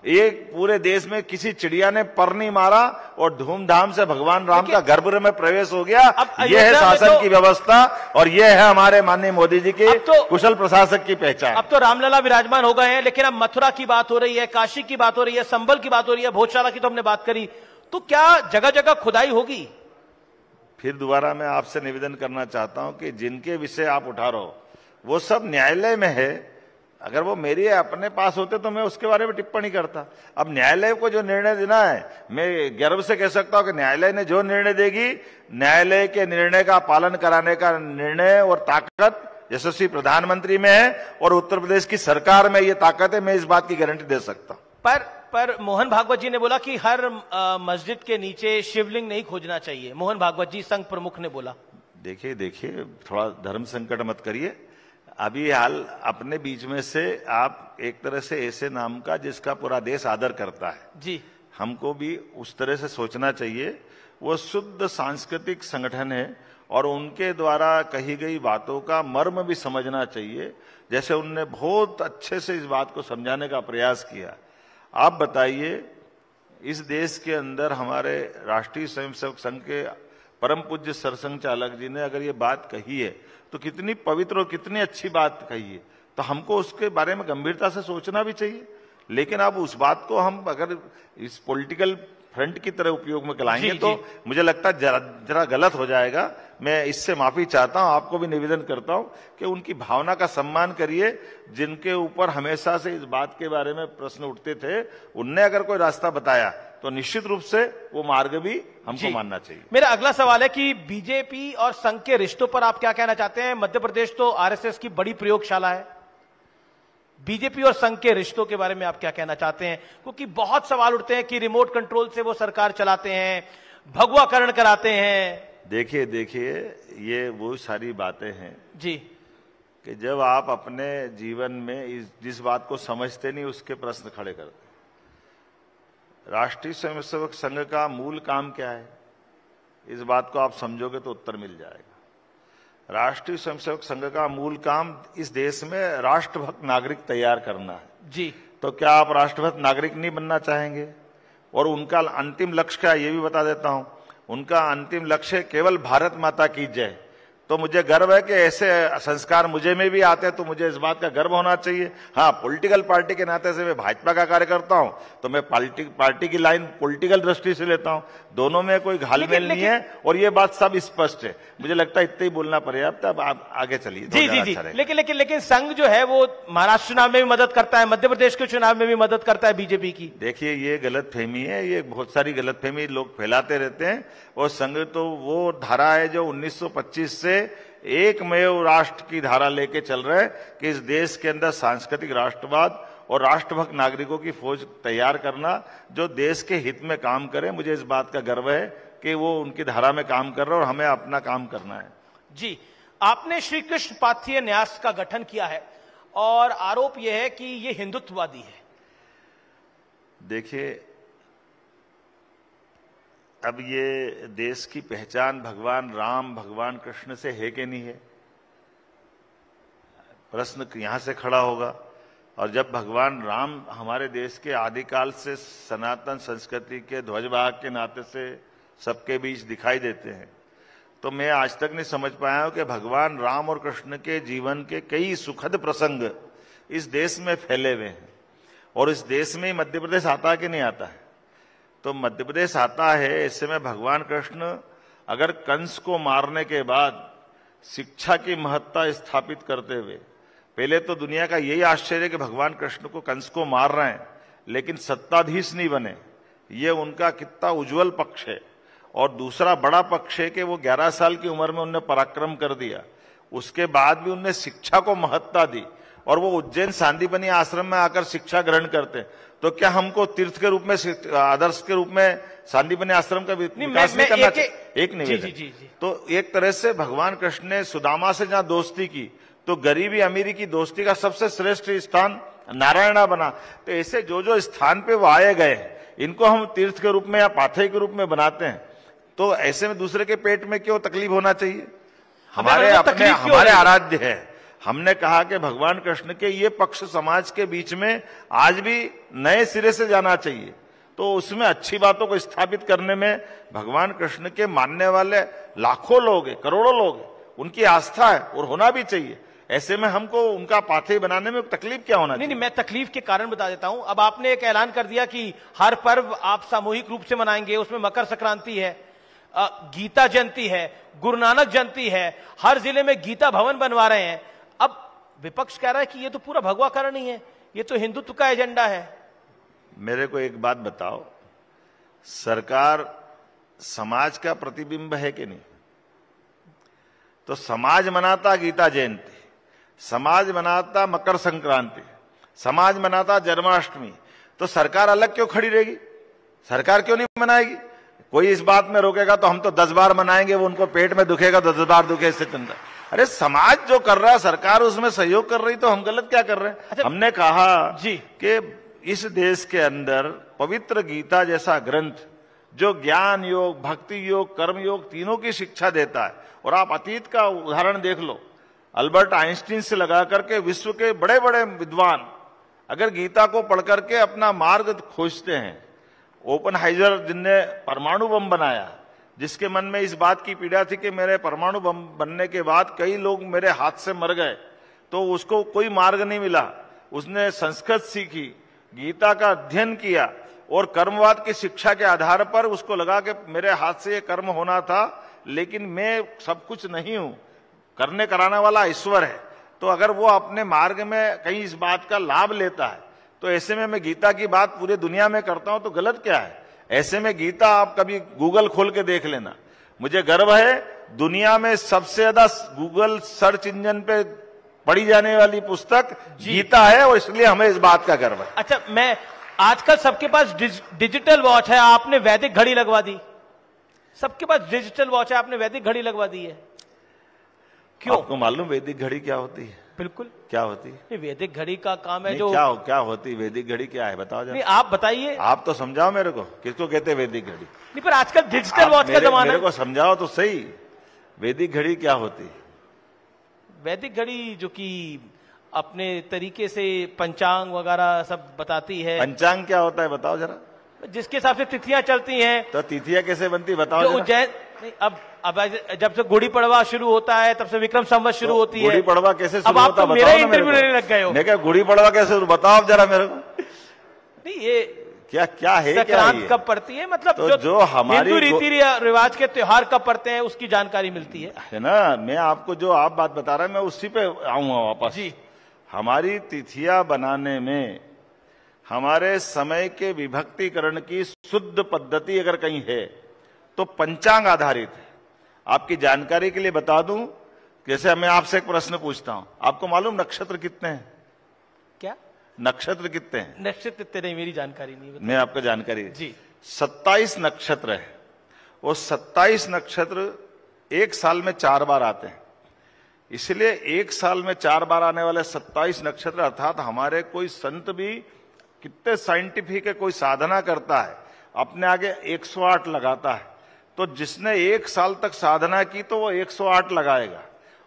ये पूरे देश में किसी चिड़िया ने पर नहीं मारा और धूमधाम से भगवान राम का गर्भगृह में प्रवेश हो गया। यह है शासन की व्यवस्था और यह है हमारे माननीय मोदी जी के कुशल प्रशासक की पहचान। अब तो रामलला विराजमान हो गए हैं, लेकिन अब मथुरा की बात हो रही है, काशी की बात हो रही है, संबल की बात हो रही है, भोजशाला की तो हमने बात करी, तो क्या जगह जगह खुदाई होगी? फिर दोबारा मैं आपसे निवेदन करना चाहता हूं कि जिनके विषय आप उठा रहे हो वो सब न्यायालय में है। अगर वो मेरे अपने पास होते तो मैं उसके बारे में टिप्पणी करता। अब न्यायालय को जो निर्णय देना है, मैं गर्व से कह सकता हूं कि न्यायालय ने जो निर्णय देगी, न्यायालय के निर्णय का पालन कराने का निर्णय और ताकत यशस्वी प्रधानमंत्री में है और उत्तर प्रदेश की सरकार में ये ताकत है। मैं इस बात की गारंटी दे सकता हूं। पर मोहन भागवत जी ने बोला कि हर मस्जिद के नीचे शिवलिंग नहीं खोजना चाहिए। मोहन भागवत जी संघ प्रमुख ने बोला। देखिए थोड़ा धर्म संकट मत करिए। अभी हाल अपने बीच में से आप एक तरह से ऐसे नाम का जिसका पूरा देश आदर करता है जी, हमको भी उस तरह से सोचना चाहिए। वो शुद्ध सांस्कृतिक संगठन है और उनके द्वारा कही गई बातों का मर्म भी समझना चाहिए। जैसे उनने बहुत अच्छे से इस बात को समझाने का प्रयास किया। आप बताइए, इस देश के अंदर हमारे राष्ट्रीय स्वयंसेवक संघ के परम पूज्य सरसंघ चालक जी ने अगर ये बात कही है तो कितनी पवित्र और कितनी अच्छी बात कही है, तो हमको उसके बारे में गंभीरता से सोचना भी चाहिए। लेकिन अब उस बात को हम अगर इस पॉलिटिकल फ्रंट की तरह उपयोग में लाएंगे तो मुझे लगता है जरा गलत हो जाएगा। मैं इससे माफी चाहता हूं, आपको भी निवेदन करता हूं कि उनकी भावना का सम्मान करिए। जिनके ऊपर हमेशा से इस बात के बारे में प्रश्न उठते थे, उनने अगर कोई रास्ता बताया तो निश्चित रूप से वो मार्ग भी हमको मानना चाहिए। मेरा अगला सवाल है कि बीजेपी और संघ के रिश्तों पर आप क्या कहना चाहते हैं? मध्य प्रदेश तो आरएसएस की बड़ी प्रयोगशाला है। बीजेपी और संघ के रिश्तों के बारे में आप क्या कहना चाहते हैं? क्योंकि बहुत सवाल उठते हैं कि रिमोट कंट्रोल से वो सरकार चलाते हैं, भगवाकरण कराते हैं। देखिए ये वो सारी बातें हैं जी कि जब आप अपने जीवन में जिस बात को समझते नहीं उसके प्रश्न खड़े करते। राष्ट्रीय स्वयंसेवक संघ का मूल काम क्या है, इस बात को आप समझोगे तो उत्तर मिल जाएगा। राष्ट्रीय स्वयंसेवक संघ का मूल काम इस देश में राष्ट्रभक्त नागरिक तैयार करना है जी। तो क्या आप राष्ट्रभक्त नागरिक नहीं बनना चाहेंगे? और उनका अंतिम लक्ष्य क्या, ये भी बता देता हूं। उनका अंतिम लक्ष्य केवल भारत माता की जय। तो मुझे गर्व है कि ऐसे संस्कार मुझे में भी आते हैं, तो मुझे इस बात का गर्व होना चाहिए। हाँ, पॉलिटिकल पार्टी के नाते से मैं भाजपा का कार्यकर्ता हूं तो मैं पार्टी की लाइन पॉलिटिकल दृष्टि से लेता हूं। दोनों में कोई घालमेल नहीं है और ये बात सब स्पष्ट है। मुझे लगता है इतना ही बोलना पर्याप्त है। अब आप आगे चलिए। जी। लेकिन संघ जो है वो महाराष्ट्र चुनाव में भी मदद करता है, मध्य प्रदेश के चुनाव में भी मदद करता है बीजेपी की। देखिए ये गलतफहमी है, ये बहुत सारी गलतफहमी लोग फैलाते रहते हैं। और संघ तो वो धारा है जो 1925 से एकमेव राष्ट्र की धारा लेके चल रहे हैं कि इस देश के अंदर सांस्कृतिक राष्ट्रवाद और राष्ट्रभक्त नागरिकों की फौज तैयार करना जो देश के हित में काम करे। मुझे इस बात का गर्व है कि वो उनकी धारा में काम कर रहे हैं और हमें अपना काम करना है। जी, आपने श्री कृष्ण पाथेय न्यास का गठन किया है और आरोप यह है कि ये हिंदुत्ववादी है। देखिए, अब ये देश की पहचान भगवान राम भगवान कृष्ण से है कि नहीं है, प्रश्न यहां से खड़ा होगा। और जब भगवान राम हमारे देश के आदिकाल से सनातन संस्कृति के ध्वजवाहक के नाते से सबके बीच दिखाई देते हैं, तो मैं आज तक नहीं समझ पाया हूं कि भगवान राम और कृष्ण के जीवन के कई सुखद प्रसंग इस देश में फैले हुए हैं। और इस देश में मध्य प्रदेश आता है कि नहीं आता है? तो मध्य प्रदेश आता है। ऐसे में भगवान कृष्ण अगर कंस को मारने के बाद शिक्षा की महत्ता स्थापित करते हुए, पहले तो दुनिया का यही आश्चर्य कि भगवान कृष्ण को कंस को मार रहे हैं लेकिन सत्ताधीश नहीं बने, ये उनका कितना उज्जवल पक्ष है। और दूसरा बड़ा पक्ष है कि वो 11 साल की उम्र में उनने पराक्रम कर दिया, उसके बाद भी उनने शिक्षा को महत्ता दी और वो उज्जैन सांदीपनि आश्रम में आकर शिक्षा ग्रहण करते। तो क्या हमको तीर्थ के रूप में, आदर्श के रूप में सांदीपनि आश्रम का विकास नहीं करना चाहिए? एक निवेदन। तो एक तरह से भगवान कृष्ण ने सुदामा से जहां दोस्ती की तो गरीबी अमीरी की दोस्ती का सबसे श्रेष्ठ स्थान नारायणा बना। तो ऐसे जो जो स्थान पे वो आए गए इनको हम तीर्थ के रूप में या पाथेय के रूप में बनाते हैं, तो ऐसे में दूसरे के पेट में क्यों तकलीफ होना चाहिए? हमारे अपने हमारे आराध्य है, हमने कहा कि भगवान कृष्ण के ये पक्ष समाज के बीच में आज भी नए सिरे से जाना चाहिए। तो उसमें अच्छी बातों को स्थापित करने में भगवान कृष्ण के मानने वाले लाखों लोग हैं, करोड़ों लोग हैं, उनकी आस्था है और होना भी चाहिए। ऐसे में हमको उनका पाथेय बनाने में तकलीफ क्या होना चाहिए? नहीं, मैं तकलीफ के कारण बता देता हूं। अब आपने एक ऐलान कर दिया कि हर पर्व आप सामूहिक रूप से मनाएंगे, उसमें मकर संक्रांति है, गीता जयंती है, गुरु नानक जयंती है, हर जिले में गीता भवन बनवा रहे हैं। अब विपक्ष कह रहा है कि ये तो पूरा भगवाकरण ही है, ये तो हिंदुत्व का एजेंडा है। मेरे को एक बात बताओ, सरकार समाज का प्रतिबिंब है कि नहीं? तो समाज मनाता गीता जयंती, समाज मनाता मकर संक्रांति, समाज मनाता जन्माष्टमी, तो सरकार अलग क्यों खड़ी रहेगी? सरकार क्यों नहीं मनाएगी? कोई इस बात में रोकेगा तो हम तो 10 बार मनाएंगे, वो उनको पेट में दुखेगा तो 10 बार दुखे, इससे चिंता। अरे समाज जो कर रहा है, सरकार उसमें सहयोग कर रही, तो हम गलत क्या कर रहे हैं? अच्छा, हमने कहा जी कि इस देश के अंदर पवित्र गीता जैसा ग्रंथ जो ज्ञान योग, भक्ति योग, कर्म योग तीनों की शिक्षा देता है। और आप अतीत का उदाहरण देख लो, अल्बर्ट आइंस्टीन से लगा करके विश्व के बड़े बड़े विद्वान अगर गीता को पढ़ करके अपना मार्ग खोजते हैं। ओपनहाइजर जिनने परमाणु बम बनाया, जिसके मन में इस बात की पीड़ा थी कि मेरे परमाणु बम बनने के बाद कई लोग मेरे हाथ से मर गए, तो उसको कोई मार्ग नहीं मिला। उसने संस्कृत सीखी, गीता का अध्ययन किया और कर्मवाद की शिक्षा के आधार पर उसको लगा कि मेरे हाथ से ये कर्म होना था, लेकिन मैं सब कुछ नहीं हूं, करने कराने वाला ईश्वर है। तो अगर वो अपने मार्ग में कहीं इस बात का लाभ लेता है, तो ऐसे में मैं गीता की बात पूरी दुनिया में करता हूं तो गलत क्या है? ऐसे में गीता आप कभी गूगल खोल के देख लेना। मुझे गर्व है, दुनिया में सबसे ज्यादा गूगल सर्च इंजन पे पढ़ी जाने वाली पुस्तक गीता है, और इसलिए हमें इस बात का गर्व है। अच्छा, मैं आजकल सबके पास डिजिटल वॉच है, आपने वैदिक घड़ी लगवा दी। सबके पास डिजिटल वॉच है, आपने वैदिक घड़ी लगवा दी है, क्यों? आपको मालूम वैदिक घड़ी क्या होती है? बिल्कुल। क्या होती है? वैदिक घड़ी का काम है जो क्या होती है वैदिक घड़ी? क्या है बताओ जरा। नहीं, आप बताइए। आप तो समझाओ मेरे को, किसको कहते हैं वैदिक घड़ी? नहीं, पर आजकल डिजिटल वॉच का जमाना मेरे है। को समझाओ तो सही, वैदिक घड़ी क्या होती है? वैदिक घड़ी जो कि अपने तरीके से पंचांग वगैरह सब बताती है। पंचांग क्या होता है बताओ जरा। जिसके हिसाब से तिथियां चलती हैं। तो तिथियां कैसे बनती बताओ जो जरा। उज्जैन नहीं, अब जब से गुड़ी पड़वा शुरू होता है तब से विक्रम संवत शुरू होती है। गुड़ी पड़वा कैसे शुरू अब आप होता तो है? मेरा बताओ ना इंटरव्यू मेरे लेने को। लग गए हो। मैं क्या गुड़ी पड़वा कैसे बताओ आप जरा मेरे को। नहीं, ये क्या क्या है? संक्रांत कब पड़ती है, मतलब तो जो हमारी हिंदू रीति रिवाज के त्योहार कब पड़ते हैं उसकी जानकारी मिलती है ना। मैं आपको जो आप बात बता रहा है मैं उसी पे आऊंगा वापस। जी। हमारी तिथियां बनाने में हमारे समय के विभक्तिकरण की शुद्ध पद्धति अगर कहीं है तो पंचांग आधारित है। आपकी जानकारी के लिए बता दूं, जैसे मैं आपसे एक प्रश्न पूछता हूं, आपको मालूम नक्षत्र कितने हैं? क्या नक्षत्र कितने हैं? नक्षत्र इतने नहीं, मेरी जानकारी नहीं। मैं आपको जानकारी जी। 27 नक्षत्र है। वो 27 नक्षत्र एक साल में 4 बार आते हैं, इसलिए एक साल में 4 बार आने वाले 27 नक्षत्र, अर्थात हमारे कोई संत भी कितने साइंटिफिक है, कोई साधना करता है अपने आगे 108 लगाता है। तो जिसने एक साल तक साधना की तो वो 108 लगाएगा,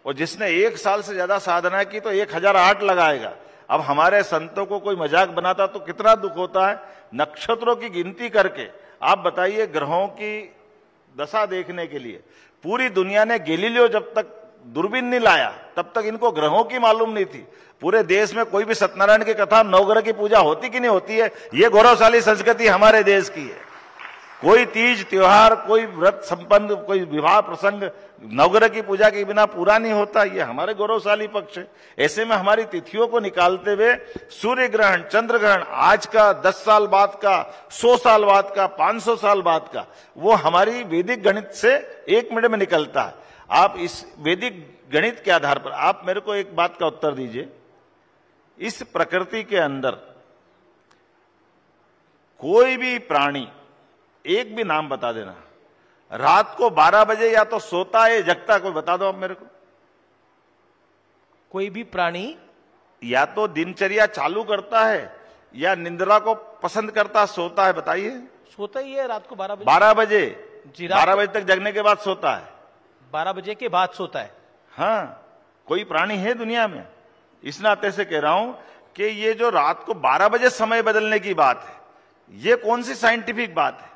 और जिसने एक साल से ज्यादा साधना की तो 1008 लगाएगा। अब हमारे संतों को कोई मजाक बनाता तो कितना दुख होता है। नक्षत्रों की गिनती करके आप बताइए, ग्रहों की दशा देखने के लिए पूरी दुनिया ने, गैलीलियो जब तक दूरबीन नहीं लाया तब तक इनको ग्रहों की मालूम नहीं थी। पूरे देश में कोई भी सत्यनारायण की कथा, नवग्रह की पूजा होती कि नहीं होती है? ये गौरवशाली संस्कृति हमारे देश की है। कोई तीज त्योहार, कोई व्रत संपन्न, कोई विवाह प्रसंग नवग्रह की पूजा के बिना पूरा नहीं होता। ये हमारे गौरवशाली पक्ष है। ऐसे में हमारी तिथियों को निकालते हुए सूर्य ग्रहण, चंद्र ग्रहण आज का, 10 साल बाद का, 100 साल बाद का, 500 साल बाद का, वो हमारी वैदिक गणित से 1 मिनट में निकलता है। आप इस वैदिक गणित के आधार पर आप मेरे को एक बात का उत्तर दीजिए, इस प्रकृति के अंदर कोई भी प्राणी, एक भी नाम बता देना, रात को 12 बजे या तो सोता है या जगता है, कोई बता दो आप मेरे को। कोई भी प्राणी या तो दिनचर्या चालू करता है या निंद्रा को पसंद करता, सोता है, बताइए। सोता ही है रात को 12 बजे। 12 बजे जी, 12 बजे तक जगने के बाद सोता है। 12 बजे के बाद सोता है। हाँ, कोई प्राणी है दुनिया में? इस नाते से कह रहा हूं कि ये जो रात को 12 बजे समय बदलने की बात है, ये कौन सी साइंटिफिक बात है?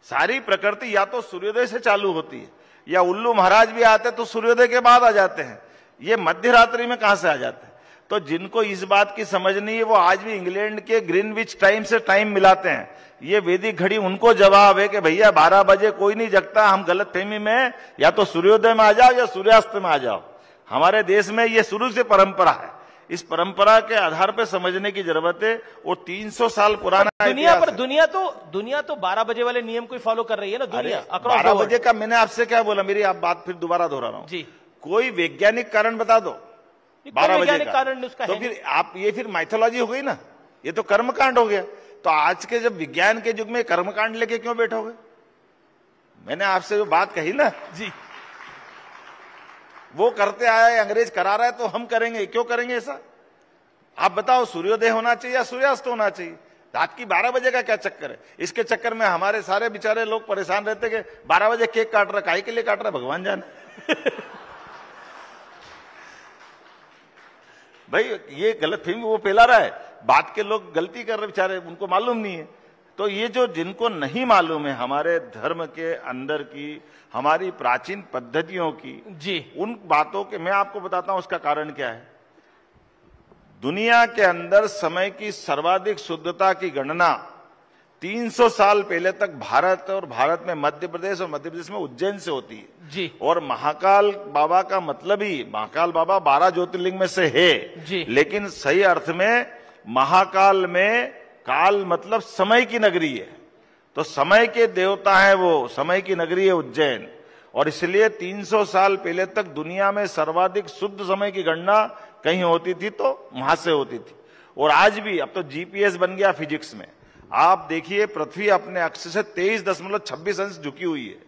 सारी प्रकृति या तो सूर्योदय से चालू होती है, या उल्लू महाराज भी आते तो सूर्योदय के बाद आ जाते हैं, ये मध्य रात्रि में कहां से आ जाते हैं? तो जिनको इस बात की समझ नहीं है वो आज भी इंग्लैंड के ग्रीनविच टाइम से टाइम मिलाते हैं। ये वैदिक घड़ी उनको जवाब है कि भैया 12 बजे कोई नहीं जगता, हम गलत फहमी में, या तो सूर्योदय में आ जाओ या सूर्यास्त में आ जाओ। हमारे देश में ये शुरू से परंपरा है, इस परंपरा के आधार पर समझने की जरूरत है। वो 300 साल पुराना दुनिया पर दुनिया तो 12 बजे वाले नियम को फॉलो कर रही है ना दुनिया। 12 बजे का मैंने आपसे क्या बोला, मेरी आप बात फिर दोबारा दोहरा रहा हूं जी। कोई वैज्ञानिक कारण बता दो 12 बजे का, कारण उसका तो फिर आप ये फिर माइथोलॉजी हो गई ना, ये तो कर्मकांड हो गया। तो आज के जब विज्ञान के युग में कर्मकांड लेके क्यों बैठोगे? मैंने आपसे जो बात कही ना जी, वो करते आया है, अंग्रेज करा रहा है तो हम करेंगे, क्यों करेंगे ऐसा? आप बताओ, सूर्योदय होना चाहिए या सूर्यास्त होना चाहिए? रात की 12 बजे का क्या चक्कर है? इसके चक्कर में हमारे सारे बेचारे लोग परेशान रहते कि 12 बजे केक काट रहा, काहे के लिए काट रहा भगवान जाने। भाई ये गलत फहमी वो फैला रहा है, बात के लोग गलती कर रहे बेचारे, उनको मालूम नहीं है। तो ये जो जिनको नहीं मालूम है हमारे धर्म के अंदर की, हमारी प्राचीन पद्धतियों की जी, उन बातों के मैं आपको बताता हूं उसका कारण क्या है। दुनिया के अंदर समय की सर्वाधिक शुद्धता की गणना 300 साल पहले तक भारत और भारत में मध्य प्रदेश और मध्य प्रदेश में उज्जैन से होती है जी। और महाकाल बाबा का मतलब ही, महाकाल बाबा 12 ज्योतिर्लिंग में से है जी। लेकिन सही अर्थ में महाकाल में काल मतलब समय की नगरी है, तो समय के देवता है वो, समय की नगरी है उज्जैन। और इसलिए 300 साल पहले तक दुनिया में सर्वाधिक शुद्ध समय की गणना कहीं होती थी तो वहां से होती थी। और आज भी, अब तो जीपीएस बन गया फिजिक्स में, आप देखिए पृथ्वी अपने अक्ष से 23.26 अंश झुकी हुई है।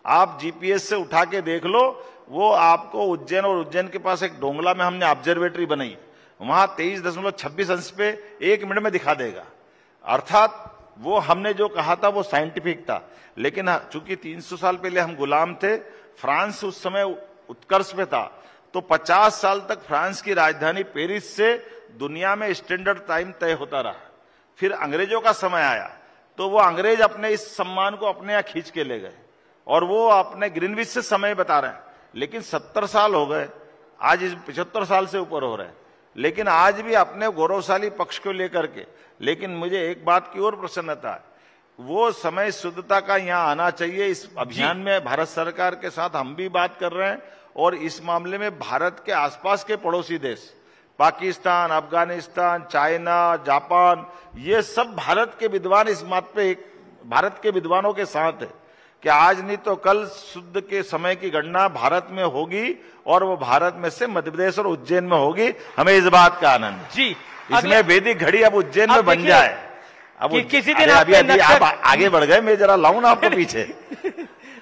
आप जीपीएस से उठा के देख लो, वो आपको उज्जैन और उज्जैन के पास एक डोंगला में हमने ऑब्जर्वेटरी बनाई, वहां 23.26 अंश पे 1 मिनट में दिखा देगा। अर्थात वो हमने जो कहा था वो साइंटिफिक था, लेकिन चूंकि 300 साल पहले हम गुलाम थे, फ्रांस उस समय उत्कर्ष पे था, तो 50 साल तक फ्रांस की राजधानी पेरिस से दुनिया में स्टैंडर्ड टाइम तय होता रहा। फिर अंग्रेजों का समय आया तो वो अंग्रेज अपने इस सम्मान को अपने यहां खींच के ले गए और वो अपने ग्रीनविच से समय बता रहे हैं। लेकिन 70 साल हो गए, आज इस 75 साल से ऊपर हो रहे हैं, लेकिन आज भी अपने गौरवशाली पक्ष को लेकर के। लेकिन मुझे एक बात की और प्रसन्नता है, वो समय शुद्धता का यहाँ आना चाहिए। इस अभियान में भारत सरकार के साथ हम भी बात कर रहे हैं और इस मामले में भारत के आसपास के पड़ोसी देश पाकिस्तान, अफगानिस्तान, चाइना, जापान, ये सब भारत के विद्वान इस बात पे भारत के विद्वानों के साथ है कि आज नहीं तो कल शुद्ध के समय की गणना भारत में होगी और वो भारत में से मध्य प्रदेश और उज्जैन में होगी। हमें इस बात का आनंद है जी। इसमें वैदिक घड़ी अब उज्जैन में बन जाए। अब किसी दिन अभी आप आगे बढ़ गए, मैं जरा लाऊं ना आपको पीछे।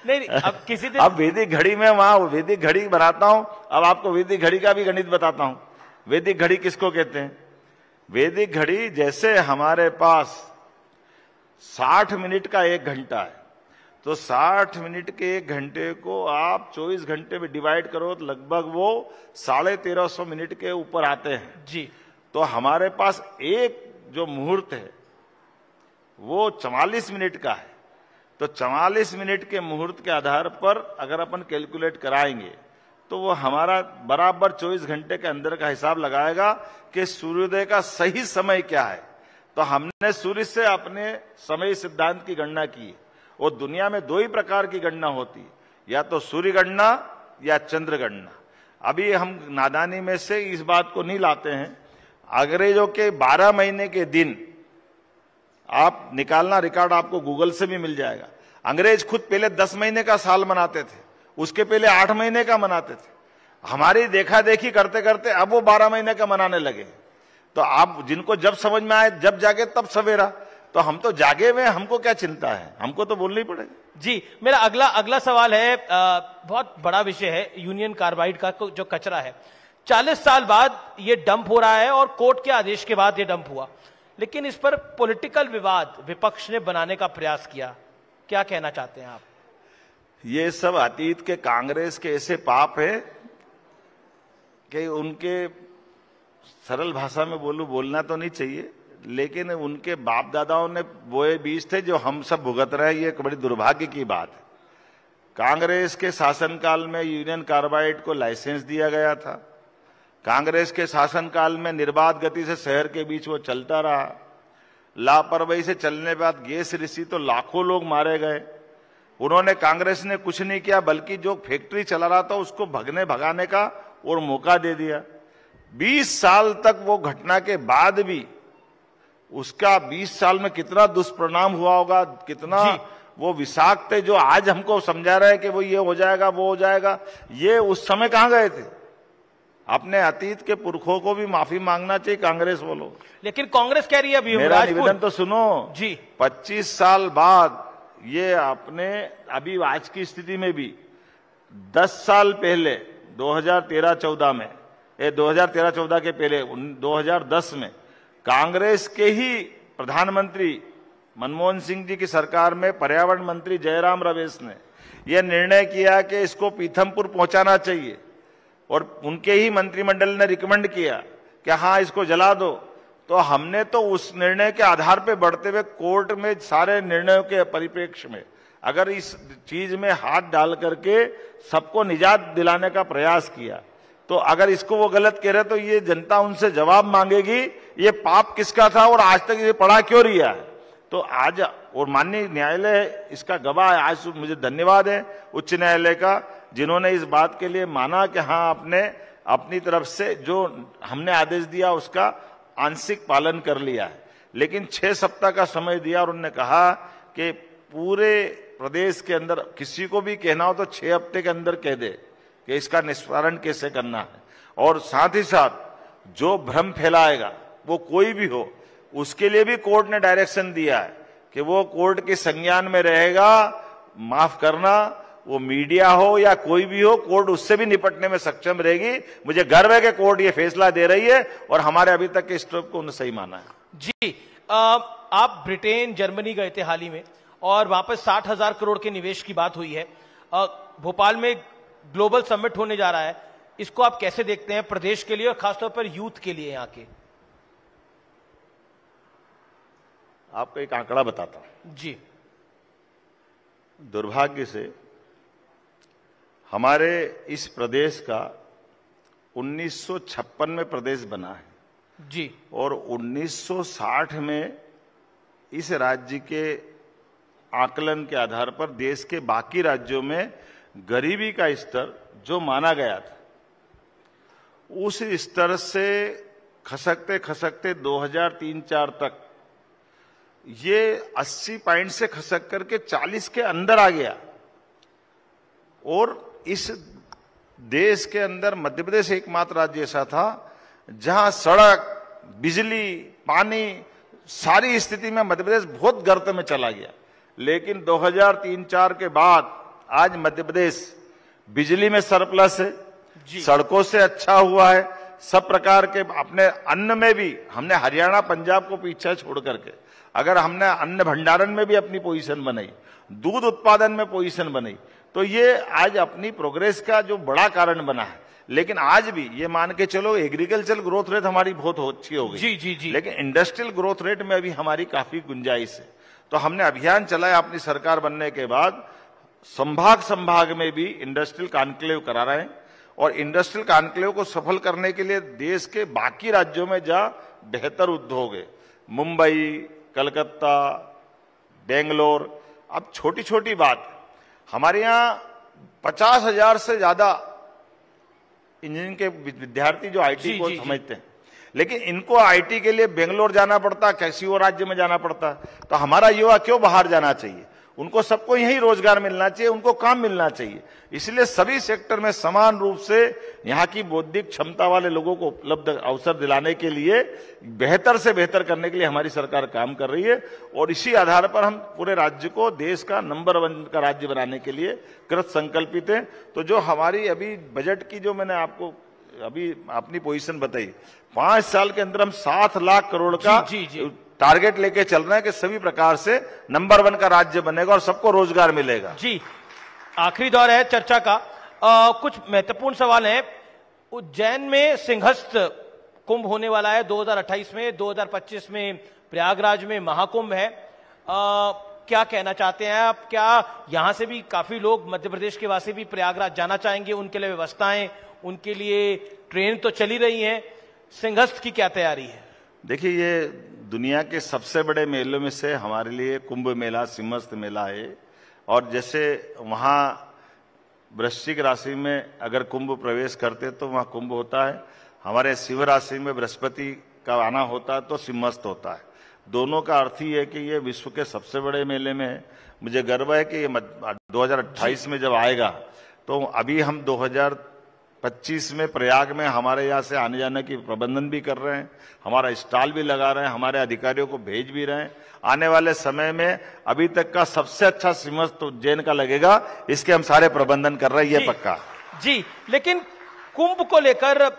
नहीं, अब किसी दिन अब वैदिक घड़ी में वहां वैदिक घड़ी बनाता हूं। अब आपको वैदिक घड़ी का भी गणित बताता हूं। वैदिक घड़ी किसको कहते हैं? वैदिक घड़ी जैसे हमारे पास 60 मिनट का 1 घंटा है, तो 60 मिनट के 1 घंटे को आप 24 घंटे में डिवाइड करो तो लगभग वो 1350 मिनट के ऊपर आते हैं जी। तो हमारे पास एक जो मुहूर्त है वो 44 मिनट का है। तो 44 मिनट के मुहूर्त के आधार पर अगर अपन कैलकुलेट कराएंगे तो वो हमारा बराबर 24 घंटे के अंदर का हिसाब लगाएगा कि सूर्योदय का सही समय क्या है। तो हमने सूर्य से अपने समय सिद्धांत की गणना की और दुनिया में 2 ही प्रकार की गणना होती है, या तो सूर्य गणना या चंद्र गणना। अभी हम नादानी में से इस बात को नहीं लाते हैं। अंग्रेजों के 12 महीने के दिन आप निकालना, रिकॉर्ड आपको गूगल से भी मिल जाएगा। अंग्रेज खुद पहले 10 महीने का साल मनाते थे, उसके पहले 8 महीने का मनाते थे। हमारी देखा देखी करते करते अब वो 12 महीने का मनाने लगे। तो आप जिनको जब समझ में आए, जब जागे तब सवेरा, तो हम तो जागे हुए, हमको क्या चिंता है, हमको तो बोलना ही पड़ेगा। जी, मेरा अगला सवाल है, बहुत बड़ा विषय है यूनियन कार्बाइड का जो कचरा है। 40 साल बाद ये डंप हो रहा है और कोर्ट के आदेश के बाद ये डंप हुआ, लेकिन इस पर पॉलिटिकल विवाद विपक्ष ने बनाने का प्रयास किया। क्या कहना चाहते हैं आप? ये सब अतीत के कांग्रेस के ऐसे पाप है कि उनके सरल भाषा में बोलना तो नहीं चाहिए, लेकिन उनके बाप दादाओं ने बोए बीज थे जो हम सब भुगत रहे हैं। ये एक बड़ी दुर्भाग्य की बात है। कांग्रेस के शासनकाल में यूनियन कार्बाइड को लाइसेंस दिया गया था। कांग्रेस के शासनकाल में निर्बाध गति से शहर के बीच वो चलता रहा। लापरवाही से चलने के बाद गैस रिसी तो लाखों लोग मारे गए। उन्होंने, कांग्रेस ने कुछ नहीं किया, बल्कि जो फैक्ट्री चला रहा था उसको भगाने का और मौका दे दिया। 20 साल तक वो घटना के बाद भी उसका 20 साल में कितना दुष्परिणाम हुआ होगा, कितना वो विषाक्त थे, जो आज हमको समझा रहे हैं कि वो ये हो जाएगा वो हो जाएगा। ये उस समय कहां गए थे? अपने अतीत के पुरखों को भी माफी मांगना चाहिए कांग्रेस वालों। लेकिन कांग्रेस कह रही है अभी, मेरा निवेदन तो सुनो जी। 25 साल बाद ये अपने अभी आज की स्थिति में भी 10 साल पहले 2013-14 में, 2013-14 के पहले 2010 में कांग्रेस के ही प्रधानमंत्री मनमोहन सिंह जी की सरकार में पर्यावरण मंत्री जयराम रमेश ने यह निर्णय किया कि इसको पीथमपुर पहुंचाना चाहिए, और उनके ही मंत्रिमंडल ने रिकमेंड किया कि हाँ इसको जला दो। तो हमने तो उस निर्णय के आधार पर बढ़ते हुए कोर्ट में सारे निर्णयों के परिप्रेक्ष्य में अगर इस चीज में हाथ डाल करके सबको निजात दिलाने का प्रयास किया, तो अगर इसको वो गलत कह रहे तो ये जनता उनसे जवाब मांगेगी ये पाप किसका था और आज तक ये पड़ा क्यों रहा है। तो आज, और माननीय न्यायालय इसका गवाह है, आज मुझे धन्यवाद है उच्च न्यायालय का, जिन्होंने इस बात के लिए माना कि हाँ आपने अपनी तरफ से जो हमने आदेश दिया उसका आंशिक पालन कर लिया है। लेकिन 6 सप्ताह का समय दिया और उन्होंने कहा कि पूरे प्रदेश के अंदर किसी को भी कहना हो तो 6 हफ्ते के अंदर कह दे कि इसका निस्तारण कैसे करना है। और साथ ही साथ जो भ्रम फैलाएगा वो कोई भी हो, उसके लिए भी कोर्ट ने डायरेक्शन दिया है कि वो कोर्ट के संज्ञान में रहेगा। माफ करना, वो मीडिया हो या कोई भी हो, कोर्ट उससे भी निपटने में सक्षम रहेगी। मुझे गर्व है कि कोर्ट ये फैसला दे रही है और हमारे अभी तक के स्टेप को उन्होंने सही माना है। जी, आप ब्रिटेन जर्मनी गए थे हाल ही में और वहां पर 60,000 करोड़ के निवेश की बात हुई है। भोपाल में ग्लोबल समिट होने जा रहा है, इसको आप कैसे देखते हैं प्रदेश के लिए और खासतौर पर यूथ के लिए यहाँ के? आपको एक आंकड़ा बताता हूं जी। दुर्भाग्य से हमारे इस प्रदेश का 1956 में प्रदेश बना है जी, और 1960 में इस राज्य के आकलन के आधार पर देश के बाकी राज्यों में गरीबी का स्तर जो माना गया था उस स्तर से खसकते खसकते 2003-4 तक ये 80 पॉइंट से खसक करके 40 के अंदर आ गया। और इस देश के अंदर मध्य प्रदेश एकमात्र राज्य ऐसा था जहां सड़क, बिजली, पानी सारी स्थिति में मध्य प्रदेश बहुत गर्त में चला गया। लेकिन 2003-4 के बाद आज मध्य प्रदेश बिजली में सरप्लस है, सड़कों से अच्छा हुआ है, सब प्रकार के अपने अन्न में भी हमने हरियाणा पंजाब को पीछे छोड़ करके अगर हमने अन्न भंडारण में भी अपनी पोजीशन बनाई, दूध उत्पादन में पोजीशन बनाई, तो ये आज अपनी प्रोग्रेस का जो बड़ा कारण बना है। लेकिन आज भी ये मान के चलो एग्रीकल्चर ग्रोथ रेट हमारी बहुत अच्छी हो गई जी जी जी, लेकिन इंडस्ट्रियल ग्रोथ रेट में अभी हमारी काफी गुंजाइश है। तो हमने अभियान चलाया अपनी सरकार बनने के बाद, संभाग में भी इंडस्ट्रियल कॉन्क्लेव करा रहे हैं और इंडस्ट्रियल कॉन्क्लेव को सफल करने के लिए देश के बाकी राज्यों में जहां बेहतर उद्योग है, मुंबई, कलकत्ता, बेंगलोर, अब छोटी छोटी बात, हमारे यहाँ 50,000 से ज्यादा इंजीनियरिंग के विद्यार्थी जो आईटी को समझते हैं, लेकिन इनको आईटी के लिए बेंगलोर जाना पड़ता, किसी और राज्य में जाना पड़ता। तो हमारा युवा क्यों बाहर जाना चाहिए? उनको सबको यही रोजगार मिलना चाहिए, उनको काम मिलना चाहिए। इसलिए सभी सेक्टर में समान रूप से यहाँ की बौद्धिक क्षमता वाले लोगों को उपलब्ध अवसर दिलाने के लिए, बेहतर से बेहतर करने के लिए हमारी सरकार काम कर रही है। और इसी आधार पर हम पूरे राज्य को देश का नंबर 1 का राज्य बनाने के लिए कृत संकल्पित हैं। तो जो हमारी अभी बजट की जो मैंने आपको अभी अपनी पोजीशन बताई, 5 साल के अंदर हम 7 लाख करोड़ का टारगेट लेके चल रहे हैं कि सभी प्रकार से नंबर 1 का राज्य बनेगा और सबको रोजगार मिलेगा। जी, आखिरी दौर है चर्चा का। कुछ महत्वपूर्ण सवाल हैं। उज्जैन में सिंहस्थ कुंभ होने वाला है 2028 में, 2025 में प्रयागराज में महाकुंभ है। क्या कहना चाहते हैं आप? क्या यहां से भी काफी लोग, मध्य प्रदेश के वासी भी प्रयागराज जाना चाहेंगे? उनके लिए व्यवस्थाएं, उनके लिए ट्रेन तो चली रही हैं, सिंहस्थ की क्या तैयारी है? देखिए, ये दुनिया के सबसे बड़े मेलों में से हमारे लिए कुंभ मेला, सिंहस्थ मेला है। और जैसे वहां वृश्चिक राशि में अगर कुंभ प्रवेश करते तो वहां कुंभ होता है, हमारे सिंह राशि में बृहस्पति का आना होता है तो सिंहस्थ होता है। दोनों का अर्थ ही है कि ये विश्व के सबसे बड़े मेले में है। मुझे गर्व है कि ये 2028 में जब आएगा, तो अभी हम 2025 में प्रयाग में हमारे यहाँ से आने जाने की प्रबंधन भी कर रहे हैं, हमारा स्टॉल भी लगा रहे हैं, हमारे अधिकारियों को भेज भी रहे हैं। आने वाले समय में अभी तक का सबसे अच्छा सिंहस्थ उज्जैन का लगेगा, इसके हम सारे प्रबंधन कर रहे हैं, ये पक्का जी। लेकिन कुंभ को लेकर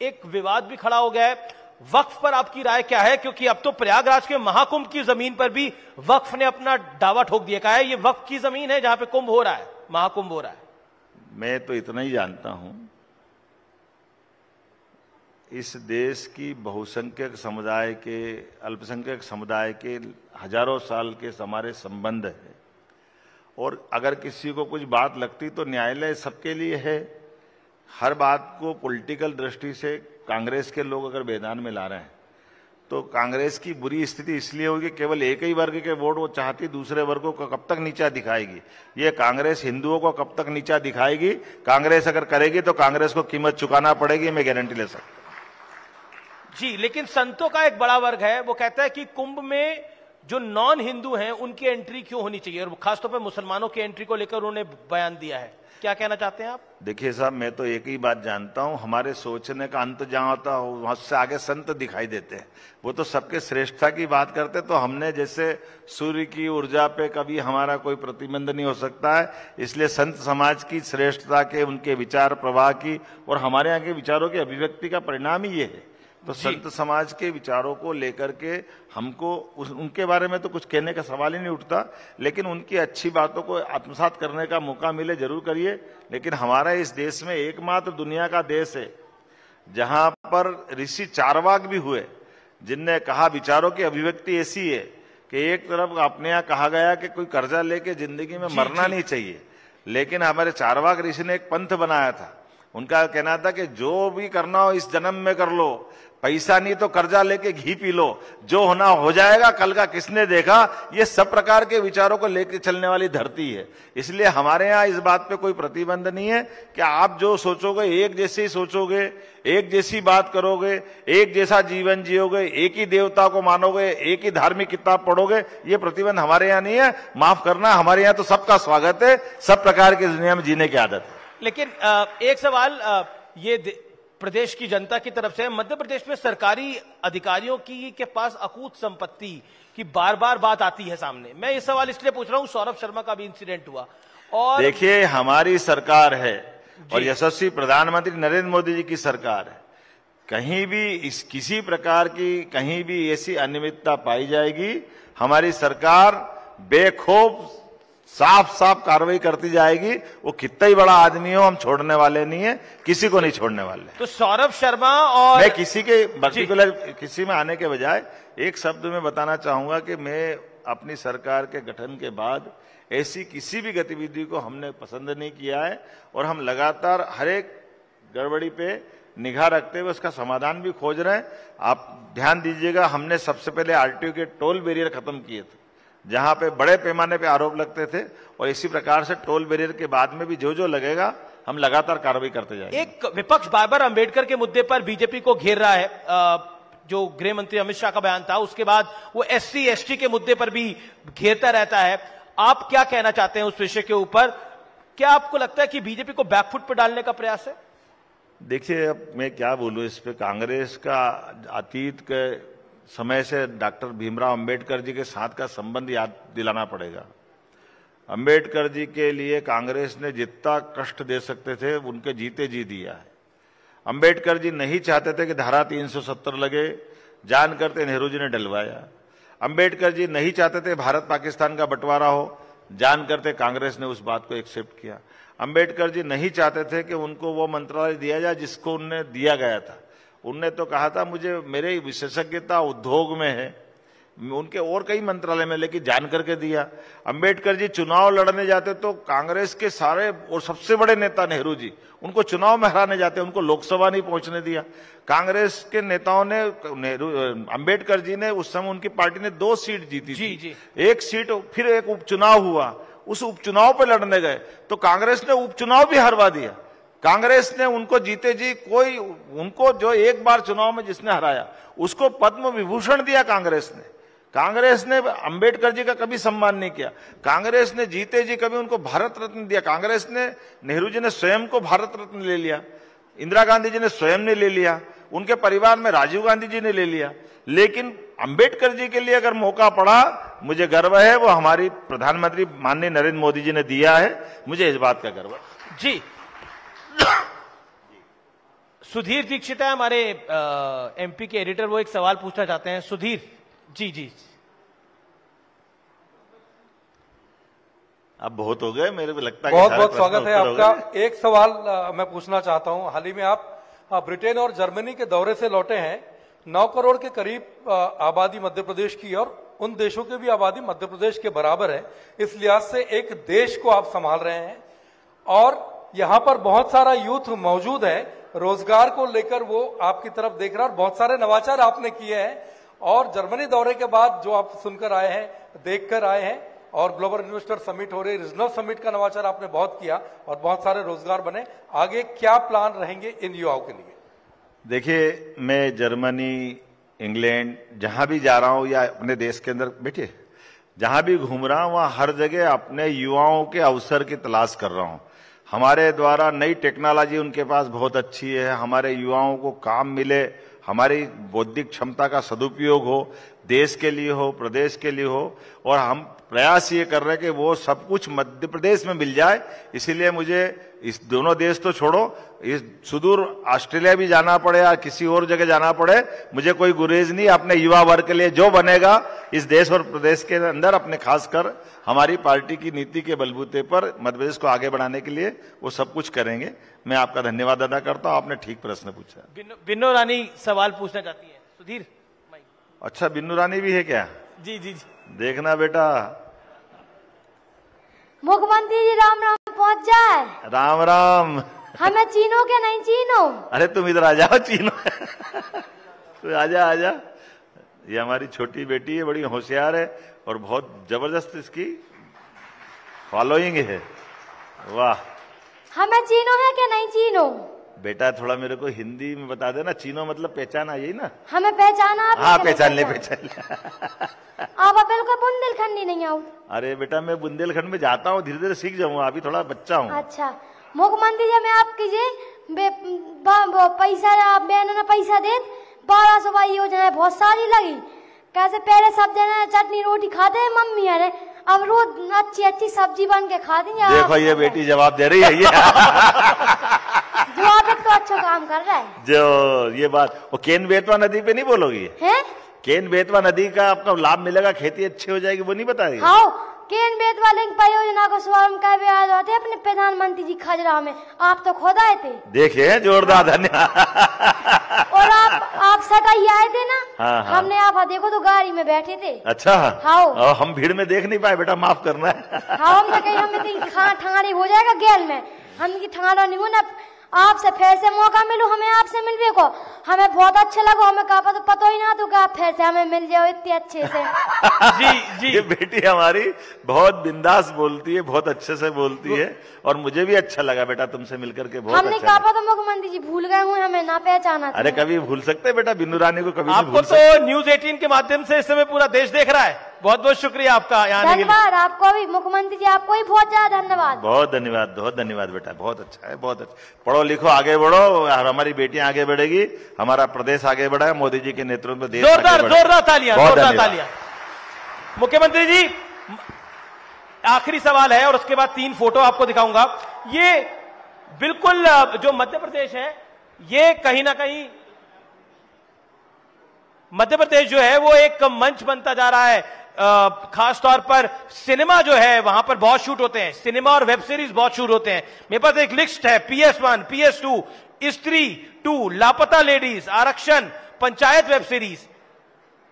एक विवाद भी खड़ा हो गया है, वक्फ पर आपकी राय क्या है? क्योंकि अब तो प्रयागराज के महाकुंभ की जमीन पर भी वक्फ ने अपना दावा ठोक दिया, कहा है ये वक्फ की जमीन है जहां पे कुंभ हो रहा है, महाकुंभ हो रहा है। मैं तो इतना ही जानता हूं, इस देश की बहुसंख्यक समुदाय के, अल्पसंख्यक समुदाय के हजारों साल के हमारे संबंध है, और अगर किसी को कुछ बात लगती तो न्यायालय सबके लिए है। हर बात को पॉलिटिकल दृष्टि से कांग्रेस के लोग अगर मैदान में ला रहे हैं तो कांग्रेस की बुरी स्थिति इसलिए होगी, केवल एक ही वर्ग के वोट वो चाहती, दूसरे वर्गों को कब तक नीचा दिखाएगी? ये कांग्रेस हिंदुओं को कब तक नीचा दिखाएगी? कांग्रेस अगर करेगी तो कांग्रेस को कीमत चुकाना पड़ेगी, मैं गारंटी ले सकता हूं। जी, लेकिन संतों का एक बड़ा वर्ग है, वो कहता है कि कुंभ में जो नॉन हिंदू हैं उनकी एंट्री क्यों होनी चाहिए, और खासतौर पर मुसलमानों की एंट्री को लेकर उन्होंने बयान दिया है। क्या कहना चाहते हैं आप? देखिए साहब, मैं तो एक ही बात जानता हूं, हमारे सोचने का अंत जहां होता है वहां से आगे संत दिखाई देते हैं। वो तो सबके श्रेष्ठता की बात करते, तो हमने जैसे सूर्य की ऊर्जा पे कभी हमारा कोई प्रतिबंध नहीं हो सकता है, इसलिए संत समाज की श्रेष्ठता के, उनके विचार प्रवाह की और हमारे यहाँ के विचारों की अभिव्यक्ति का परिणाम ही ये है। तो संत समाज के विचारों को लेकर के हमको उनके बारे में तो कुछ कहने का सवाल ही नहीं उठता, लेकिन उनकी अच्छी बातों को आत्मसात करने का मौका मिले जरूर करिए। लेकिन हमारा इस देश में एकमात्र दुनिया का देश है जहां पर ऋषि चारवाक भी हुए, जिनने कहा, विचारों की अभिव्यक्ति ऐसी है कि एक तरफ अपने यहाँ कहा गया कि कोई कर्जा लेके जिंदगी में मरना नहीं चाहिए, लेकिन हमारे चारवाक ऋषि ने एक पंथ बनाया था। उनका कहना था कि जो भी करना हो इस जन्म में कर लो, पैसा नहीं तो कर्जा लेके घी पी लो, जो होना हो जाएगा, कल का किसने देखा। ये सब प्रकार के विचारों को लेकर चलने वाली धरती है, इसलिए हमारे यहाँ इस बात पे कोई प्रतिबंध नहीं है कि आप जो सोचोगे एक जैसे ही सोचोगे, एक जैसी बात करोगे, एक जैसा जीवन जियोगे, एक ही देवता को मानोगे, एक ही धार्मिक किताब पढ़ोगे, ये प्रतिबंध हमारे यहाँ नहीं है। माफ करना, हमारे यहाँ तो सबका स्वागत है, सब प्रकार की दुनिया में जीने की आदत है। लेकिन एक सवाल ये प्रदेश की जनता की तरफ से, मध्य प्रदेश में सरकारी अधिकारियों की के पास अकूत संपत्ति की बार बार बात आती है सामने। मैं ये सवाल इसलिए पूछ रहा हूं, सौरभ शर्मा का भी इंसिडेंट हुआ, और देखिए हमारी सरकार है और यशस्वी प्रधानमंत्री नरेंद्र मोदी जी की सरकार है, कहीं भी किसी प्रकार की कहीं भी ऐसी अनियमितता पाई जाएगी, हमारी सरकार बेखौफ साफ साफ कार्रवाई करती जाएगी। वो कितना ही बड़ा आदमी हो, हम छोड़ने वाले नहीं है, किसी को नहीं छोड़ने वाले। तो सौरभ शर्मा और मैं किसी के पर्टिकुलर किसी में आने के बजाय एक शब्द में बताना चाहूंगा कि मैं अपनी सरकार के गठन के बाद ऐसी किसी भी गतिविधि को हमने पसंद नहीं किया है, और हम लगातार हर एक गड़बड़ी पे निगाह रखते हुए उसका समाधान भी खोज रहे हैं। आप ध्यान दीजिएगा, हमने सबसे पहले आरटीओ के टोल बैरियर खत्म किए थे जहां पे बड़े पैमाने पे आरोप लगते थे, और इसी प्रकार से टोल बैरियर के बाद में भी जो जो लगेगा हम लगातार कार्रवाई करते जाएंगे। एक विपक्ष बार बार अंबेडकर के मुद्दे पर बीजेपी को घेर रहा है, जो गृह मंत्री अमित शाह का बयान था, उसके बाद वो एससी एसटी के मुद्दे पर भी घेरता रहता है। आप क्या कहना चाहते हैं उस विषय के ऊपर? क्या आपको लगता है कि बीजेपी को बैकफुट पर डालने का प्रयास है? देखिए, अब मैं क्या बोलूं इस पे, कांग्रेस का अतीत के समय से डॉक्टर भीमराव अंबेडकर जी के साथ का संबंध याद दिलाना पड़ेगा। अंबेडकर जी के लिए कांग्रेस ने जितना कष्ट दे सकते थे उनके जीते जी दिया है। अंबेडकर जी नहीं चाहते थे कि धारा 370 लगे, जान करते नेहरू जी ने डलवाया। अंबेडकर जी नहीं चाहते थे भारत पाकिस्तान का बंटवारा हो, जान करते कांग्रेस ने उस बात को एक्सेप्ट किया। अंबेडकर जी नहीं चाहते थे कि उनको वो मंत्रालय दिया जाए जिसको उनने दिया गया था। उनने तो कहा था मुझे मेरी विशेषज्ञता उद्योग में है, उनके और कई मंत्रालय में, लेकिन जान करके दिया। अंबेडकर जी चुनाव लड़ने जाते तो कांग्रेस के सारे और सबसे बड़े नेता नेहरू जी उनको चुनाव में हराने जाते, उनको लोकसभा नहीं पहुंचने दिया। कांग्रेस के नेताओं ने, अंबेडकर जी ने, उस समय उनकी पार्टी ने 2 सीट जीती थी। एक सीट, फिर एक उपचुनाव हुआ, उस उपचुनाव पर लड़ने गए तो कांग्रेस ने उपचुनाव भी हरवा दिया। कांग्रेस ने उनको जीते जी कोई, उनको जो एक बार चुनाव में जिसने हराया उसको पद्म विभूषण दिया कांग्रेस ने। कांग्रेस ने अंबेडकर जी का कभी सम्मान नहीं किया। कांग्रेस ने जीते जी कभी उनको भारत रत्न दिया। कांग्रेस ने, नेहरू जी ने स्वयं को भारत रत्न ले लिया, इंदिरा गांधी जी ने स्वयं ने ले लिया, उनके परिवार में राजीव गांधी जी ने ले लिया। लेकिन अंबेडकर जी के लिए अगर मौका पड़ा, मुझे गर्व है, वो हमारी प्रधानमंत्री माननीय नरेंद्र मोदी जी ने दिया है, मुझे इस बात का गर्व है। जी सुधीर दीक्षित है हमारे एमपी के एडिटर, वो एक सवाल पूछना चाहते हैं। सुधीर जी। जी अब बहुत हो गए, मेरे को लगता है। बहुत बहुत स्वागत है आपका। एक सवाल मैं पूछना चाहता हूं। हाल ही में आप ब्रिटेन और जर्मनी के दौरे से लौटे हैं। 9 करोड़ के करीब आबादी मध्य प्रदेश की, और उन देशों की भी आबादी मध्य प्रदेश के बराबर है। इस लिहाज से एक देश को आप संभाल रहे हैं और यहाँ पर बहुत सारा यूथ मौजूद है। रोजगार को लेकर वो आपकी तरफ देख रहा है और बहुत सारे नवाचार आपने किए हैं। और जर्मनी दौरे के बाद जो आप सुनकर आए हैं, देखकर आए हैं, और ग्लोबल इन्वेस्टर समिट हो रही, रीजनल समिट का नवाचार आपने बहुत किया और बहुत सारे रोजगार बने। आगे क्या प्लान रहेंगे इन युवाओं के लिए? देखिए, मैं जर्मनी, इंग्लैंड जहां भी जा रहा हूं या अपने देश के अंदर बैठिए जहां भी घूम रहा हूं, वहां हर जगह अपने युवाओं के अवसर की तलाश कर रहा हूं। हमारे द्वारा नई टेक्नोलॉजी उनके पास बहुत अच्छी है, हमारे युवाओं को काम मिले, हमारी बौद्धिक क्षमता का सदुपयोग हो, देश के लिए हो, प्रदेश के लिए हो, और हम प्रयास ये कर रहे हैं कि वो सब कुछ मध्य प्रदेश में मिल जाए। इसीलिए मुझे इस दोनों देश तो छोड़ो, इस सुदूर ऑस्ट्रेलिया भी जाना पड़े या किसी और जगह जाना पड़े, मुझे कोई गुरेज नहीं। अपने युवा वर्ग के लिए जो बनेगा इस देश और प्रदेश के अंदर, अपने खासकर हमारी पार्टी की नीति के बलबूते पर मध्य प्रदेश को आगे बढ़ाने के लिए वो सब कुछ करेंगे। मैं आपका धन्यवाद अदा करता हूं, आपने ठीक प्रश्न पूछा। बिन्नू रानी सवाल पूछना चाहती है। सुधीर। अच्छा, बिन्नू रानी भी है क्या? जी जी। देखना बेटा, मुख्यमंत्री जी राम राम पहुंच जाए। राम राम। हमें चीनो के नहीं चीनो? अरे तुम इधर आ जाओ, चीनो। तो आजा आजा। ये हमारी छोटी बेटी है, बड़ी होशियार है और बहुत जबरदस्त इसकी फॉलोइंग है। वाह। हमें चीनो है क्या नहीं चीनो? बेटा थोड़ा मेरे को हिंदी में बता देना। चीनो मतलब पहचाना, यही ना? हमें पहचाना? हाँ, पहचान ले पहचान ले। आप बिल्कुल बुंदेलखंड ही नहीं आओ? अरे बेटा, मैं बुंदेलखंड में जाता हूँ, धीरे धीरे सीख जाऊंगा, अभी थोड़ा बच्चा हूँ। अच्छा, मुख्यमंत्री जी मैं आप कीजिए पैसा, आप बहन पैसा दे 1200 योजना बहुत सारी लगी। कैसे पहले सब जने चटनी रोटी खाते हैं मम्मी, अरे अब रोज अच्छी अच्छी सब्जी बन के खाती हैं। देखो ये बेटी जवाब दे रही है। ये जवाब तो अच्छा काम कर रहा है। जो ये बात, वो केन बेतवा नदी पे नहीं बोलोगी? हैं? केन बेतवा नदी का आपका लाभ मिलेगा, खेती अच्छी हो जाएगी, वो नहीं बता रही? हाँ, केन बेतवा लिंक परियोजना को शुभारंभ कर आते अपने प्रधानमंत्री जी खजरा में, आप तो खुद आए थे। देखिए, जोरदार धन्यवाद। और आप सटाई आए थे ना? हाँ, हाँ। हमने आप देखो तो गाड़ी में बैठे थे। अच्छा। हाँ। हम भीड़ में देख नहीं पाए बेटा, माफ करना है। हाँ, हमने कहीं हमें ठाणे हो जाएगा गेल में, हम ठाणा नहीं होना। आपसे फिर से मौका मिलो हमें आपसे मिलने को, हमें बहुत अच्छा लगा। हमें कहा तो पता ही ना तो आप फिर से हमें मिल जाओ इतने अच्छे से। जी जी। ये बेटी हमारी बहुत बिंदास बोलती है, बहुत अच्छे से बोलती है, और मुझे भी अच्छा लगा बेटा तुमसे मिलकर के। बहुत हमने कहा तो मुख्यमंत्री जी भूल गए हुए, हमें ना पहचाना। अरे कभी भूल सकते बेटा, बिन्नू रानी को कभी आपको तो न्यूज 18 के माध्यम से इस समय पूरा देश देख रहा है। बहुत बहुत शुक्रिया आपका यहाँ आने के लिए। धन्यवाद आपको भी मुख्यमंत्री जी, आपको ही बहुत ज्यादा धन्यवाद। बहुत धन्यवाद, बहुत धन्यवाद बेटा, बहुत अच्छा है, बहुत अच्छा। पढ़ो लिखो, आगे बढ़ो, और हमारी बेटियां आगे बढ़ेगी, हमारा प्रदेश आगे बढ़ा, मोदी जी के नेतृत्व में देश जोरदार जोरदार तालियां, जोरदार तालियां। मुख्यमंत्री जी, आखिरी सवाल है और उसके बाद 3 फोटो आपको दिखाऊंगा। ये बिल्कुल जो मध्य प्रदेश है, ये कहीं ना कहीं मध्य प्रदेश जो है वो एक मंच बनता जा रहा है खास तौर पर सिनेमा जो है वहां पर बहुत शूट होते हैं, सिनेमा और वेब सीरीज बहुत शूट होते हैं। मेरे पास एक लिस्ट है, PS1, PS2, स्त्री 2, लापता लेडीज, आरक्षण, पंचायत वेब सीरीज।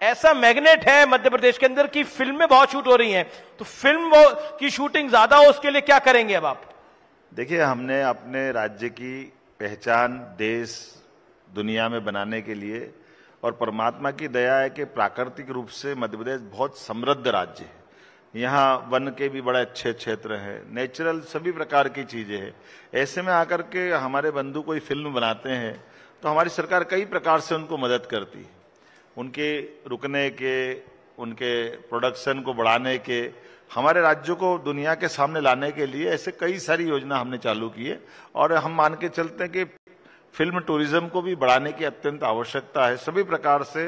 ऐसा मैग्नेट है मध्य प्रदेश के अंदर की फिल्में बहुत शूट हो रही हैं। तो फिल्म की शूटिंग ज्यादा हो, उसके लिए क्या करेंगे अब आप? देखिए, हमने अपने राज्य की पहचान देश दुनिया में बनाने के लिए, और परमात्मा की दया है कि प्राकृतिक रूप से मध्य प्रदेश बहुत समृद्ध राज्य है। यहाँ वन के भी बड़े अच्छे क्षेत्र हैं, नेचुरल सभी प्रकार की चीजें हैं। ऐसे में आकर के हमारे बंधु कोई फिल्म बनाते हैं तो हमारी सरकार कई प्रकार से उनको मदद करती है, उनके रुकने के, उनके प्रोडक्शन को बढ़ाने के, हमारे राज्यों को दुनिया के सामने लाने के लिए ऐसे कई सारी योजना हमने चालू की है। और हम मान के चलते हैं कि फिल्म टूरिज्म को भी बढ़ाने की अत्यंत आवश्यकता है। सभी प्रकार से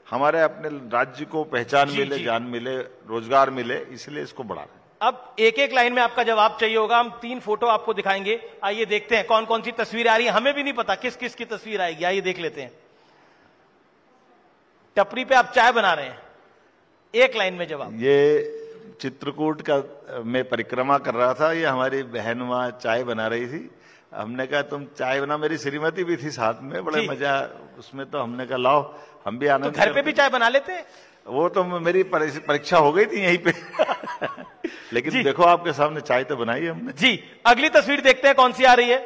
हमारे अपने राज्य को पहचान मिले, जान मिले, रोजगार मिले, इसलिए इसको बढ़ा रहे हैं। अब एक एक लाइन में आपका जवाब चाहिए होगा। हम 3 फोटो आपको दिखाएंगे, आइए देखते हैं कौन कौन सी तस्वीर आ रही है। हमें भी नहीं पता किस किस की तस्वीर आएगी, आइए देख लेते हैं। टपरी पे आप चाय बना रहे हैं, एक लाइन में जवाब। ये चित्रकूट का मैं परिक्रमा कर रहा था, ये हमारी बहन वहां चाय बना रही थी। हमने कहा तुम चाय बना, मेरी श्रीमती भी थी साथ में, बड़ा मजा उसमें। तो हमने कहा लाओ हम भी आनंद। तो घर पे भी चाय बना लेते? वो तो मेरी परीक्षा हो गई थी यहीं पे लेकिन देखो आपके सामने चाय तो बनाई हमने। जी, अगली तस्वीर देखते हैं कौन सी आ रही है।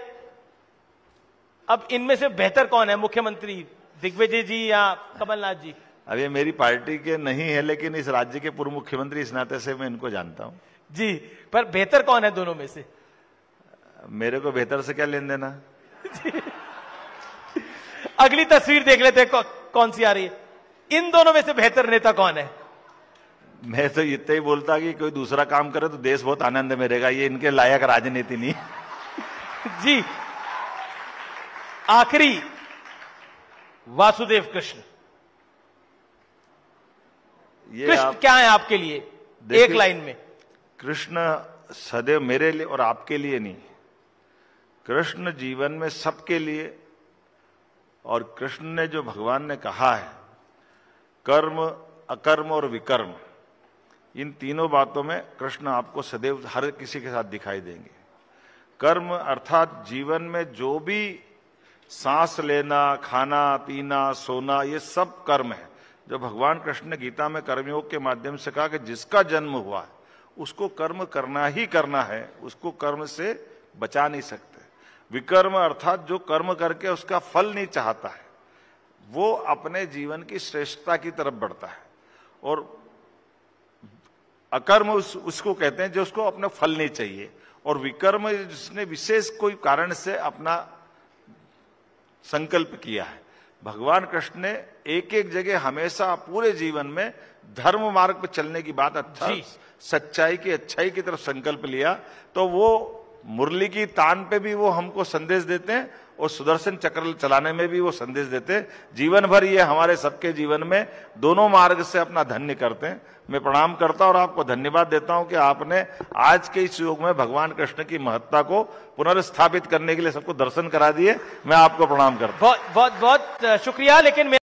अब इनमें से बेहतर कौन है, मुख्यमंत्री दिग्विजय जी या कमलनाथ जी? अब ये मेरी पार्टी के नहीं है, लेकिन इस राज्य के पूर्व मुख्यमंत्री इस नाते से मैं इनको जानता हूं। जी, पर बेहतर कौन है दोनों में से? मेरे को बेहतर से क्या लेन देना। अगली तस्वीर देख लेते हैं कौन सी आ रही है। इन दोनों में से बेहतर नेता कौन है? मैं तो इतना ही बोलता कि कोई दूसरा काम करे तो देश बहुत आनंद में रहेगा, ये इनके लायक राजनीति नहीं। जी, आखिरी वासुदेव कृष्ण, कृष्ण क्या है आपके लिए, एक लाइन में? कृष्ण सदैव मेरे लिए और आपके लिए नहीं, कृष्ण जीवन में सबके लिए। और कृष्ण ने जो भगवान ने कहा है, कर्म, अकर्म और विकर्म, इन तीनों बातों में कृष्ण आपको सदैव हर किसी के साथ दिखाई देंगे। कर्म अर्थात जीवन में जो भी सांस लेना, खाना पीना, सोना, ये सब कर्म है। जो भगवान कृष्ण ने गीता में कर्मयोग के माध्यम से कहा कि जिसका जन्म हुआ है उसको कर्म करना ही करना है, उसको कर्म से बचा नहीं सकते। विकर्म अर्थात जो कर्म करके उसका फल नहीं चाहता है, वो अपने जीवन की श्रेष्ठता की तरफ बढ़ता है। और अकर्म उसको कहते हैं जो उसको अपना फल नहीं चाहिए। और विकर्म जिसने विशेष कोई कारण से अपना संकल्प किया है। भगवान कृष्ण ने एक एक जगह हमेशा पूरे जीवन में धर्म मार्ग पर चलने की बात, अच्छा सच्चाई की, अच्छाई की तरफ संकल्प लिया। तो वो मुरली की तान पे भी वो हमको संदेश देते हैं और सुदर्शन चक्र चलाने में भी वो संदेश देते हैं। जीवन भर ये हमारे सबके जीवन में दोनों मार्ग से अपना धन्य करते हैं। मैं प्रणाम करता हूं और आपको धन्यवाद देता हूं कि आपने आज के इस युग में भगवान कृष्ण की महत्ता को पुनर्स्थापित करने के लिए सबको दर्शन करा दिए। मैं आपको प्रणाम करता हूं। बहुत बहुत शुक्रिया। लेकिन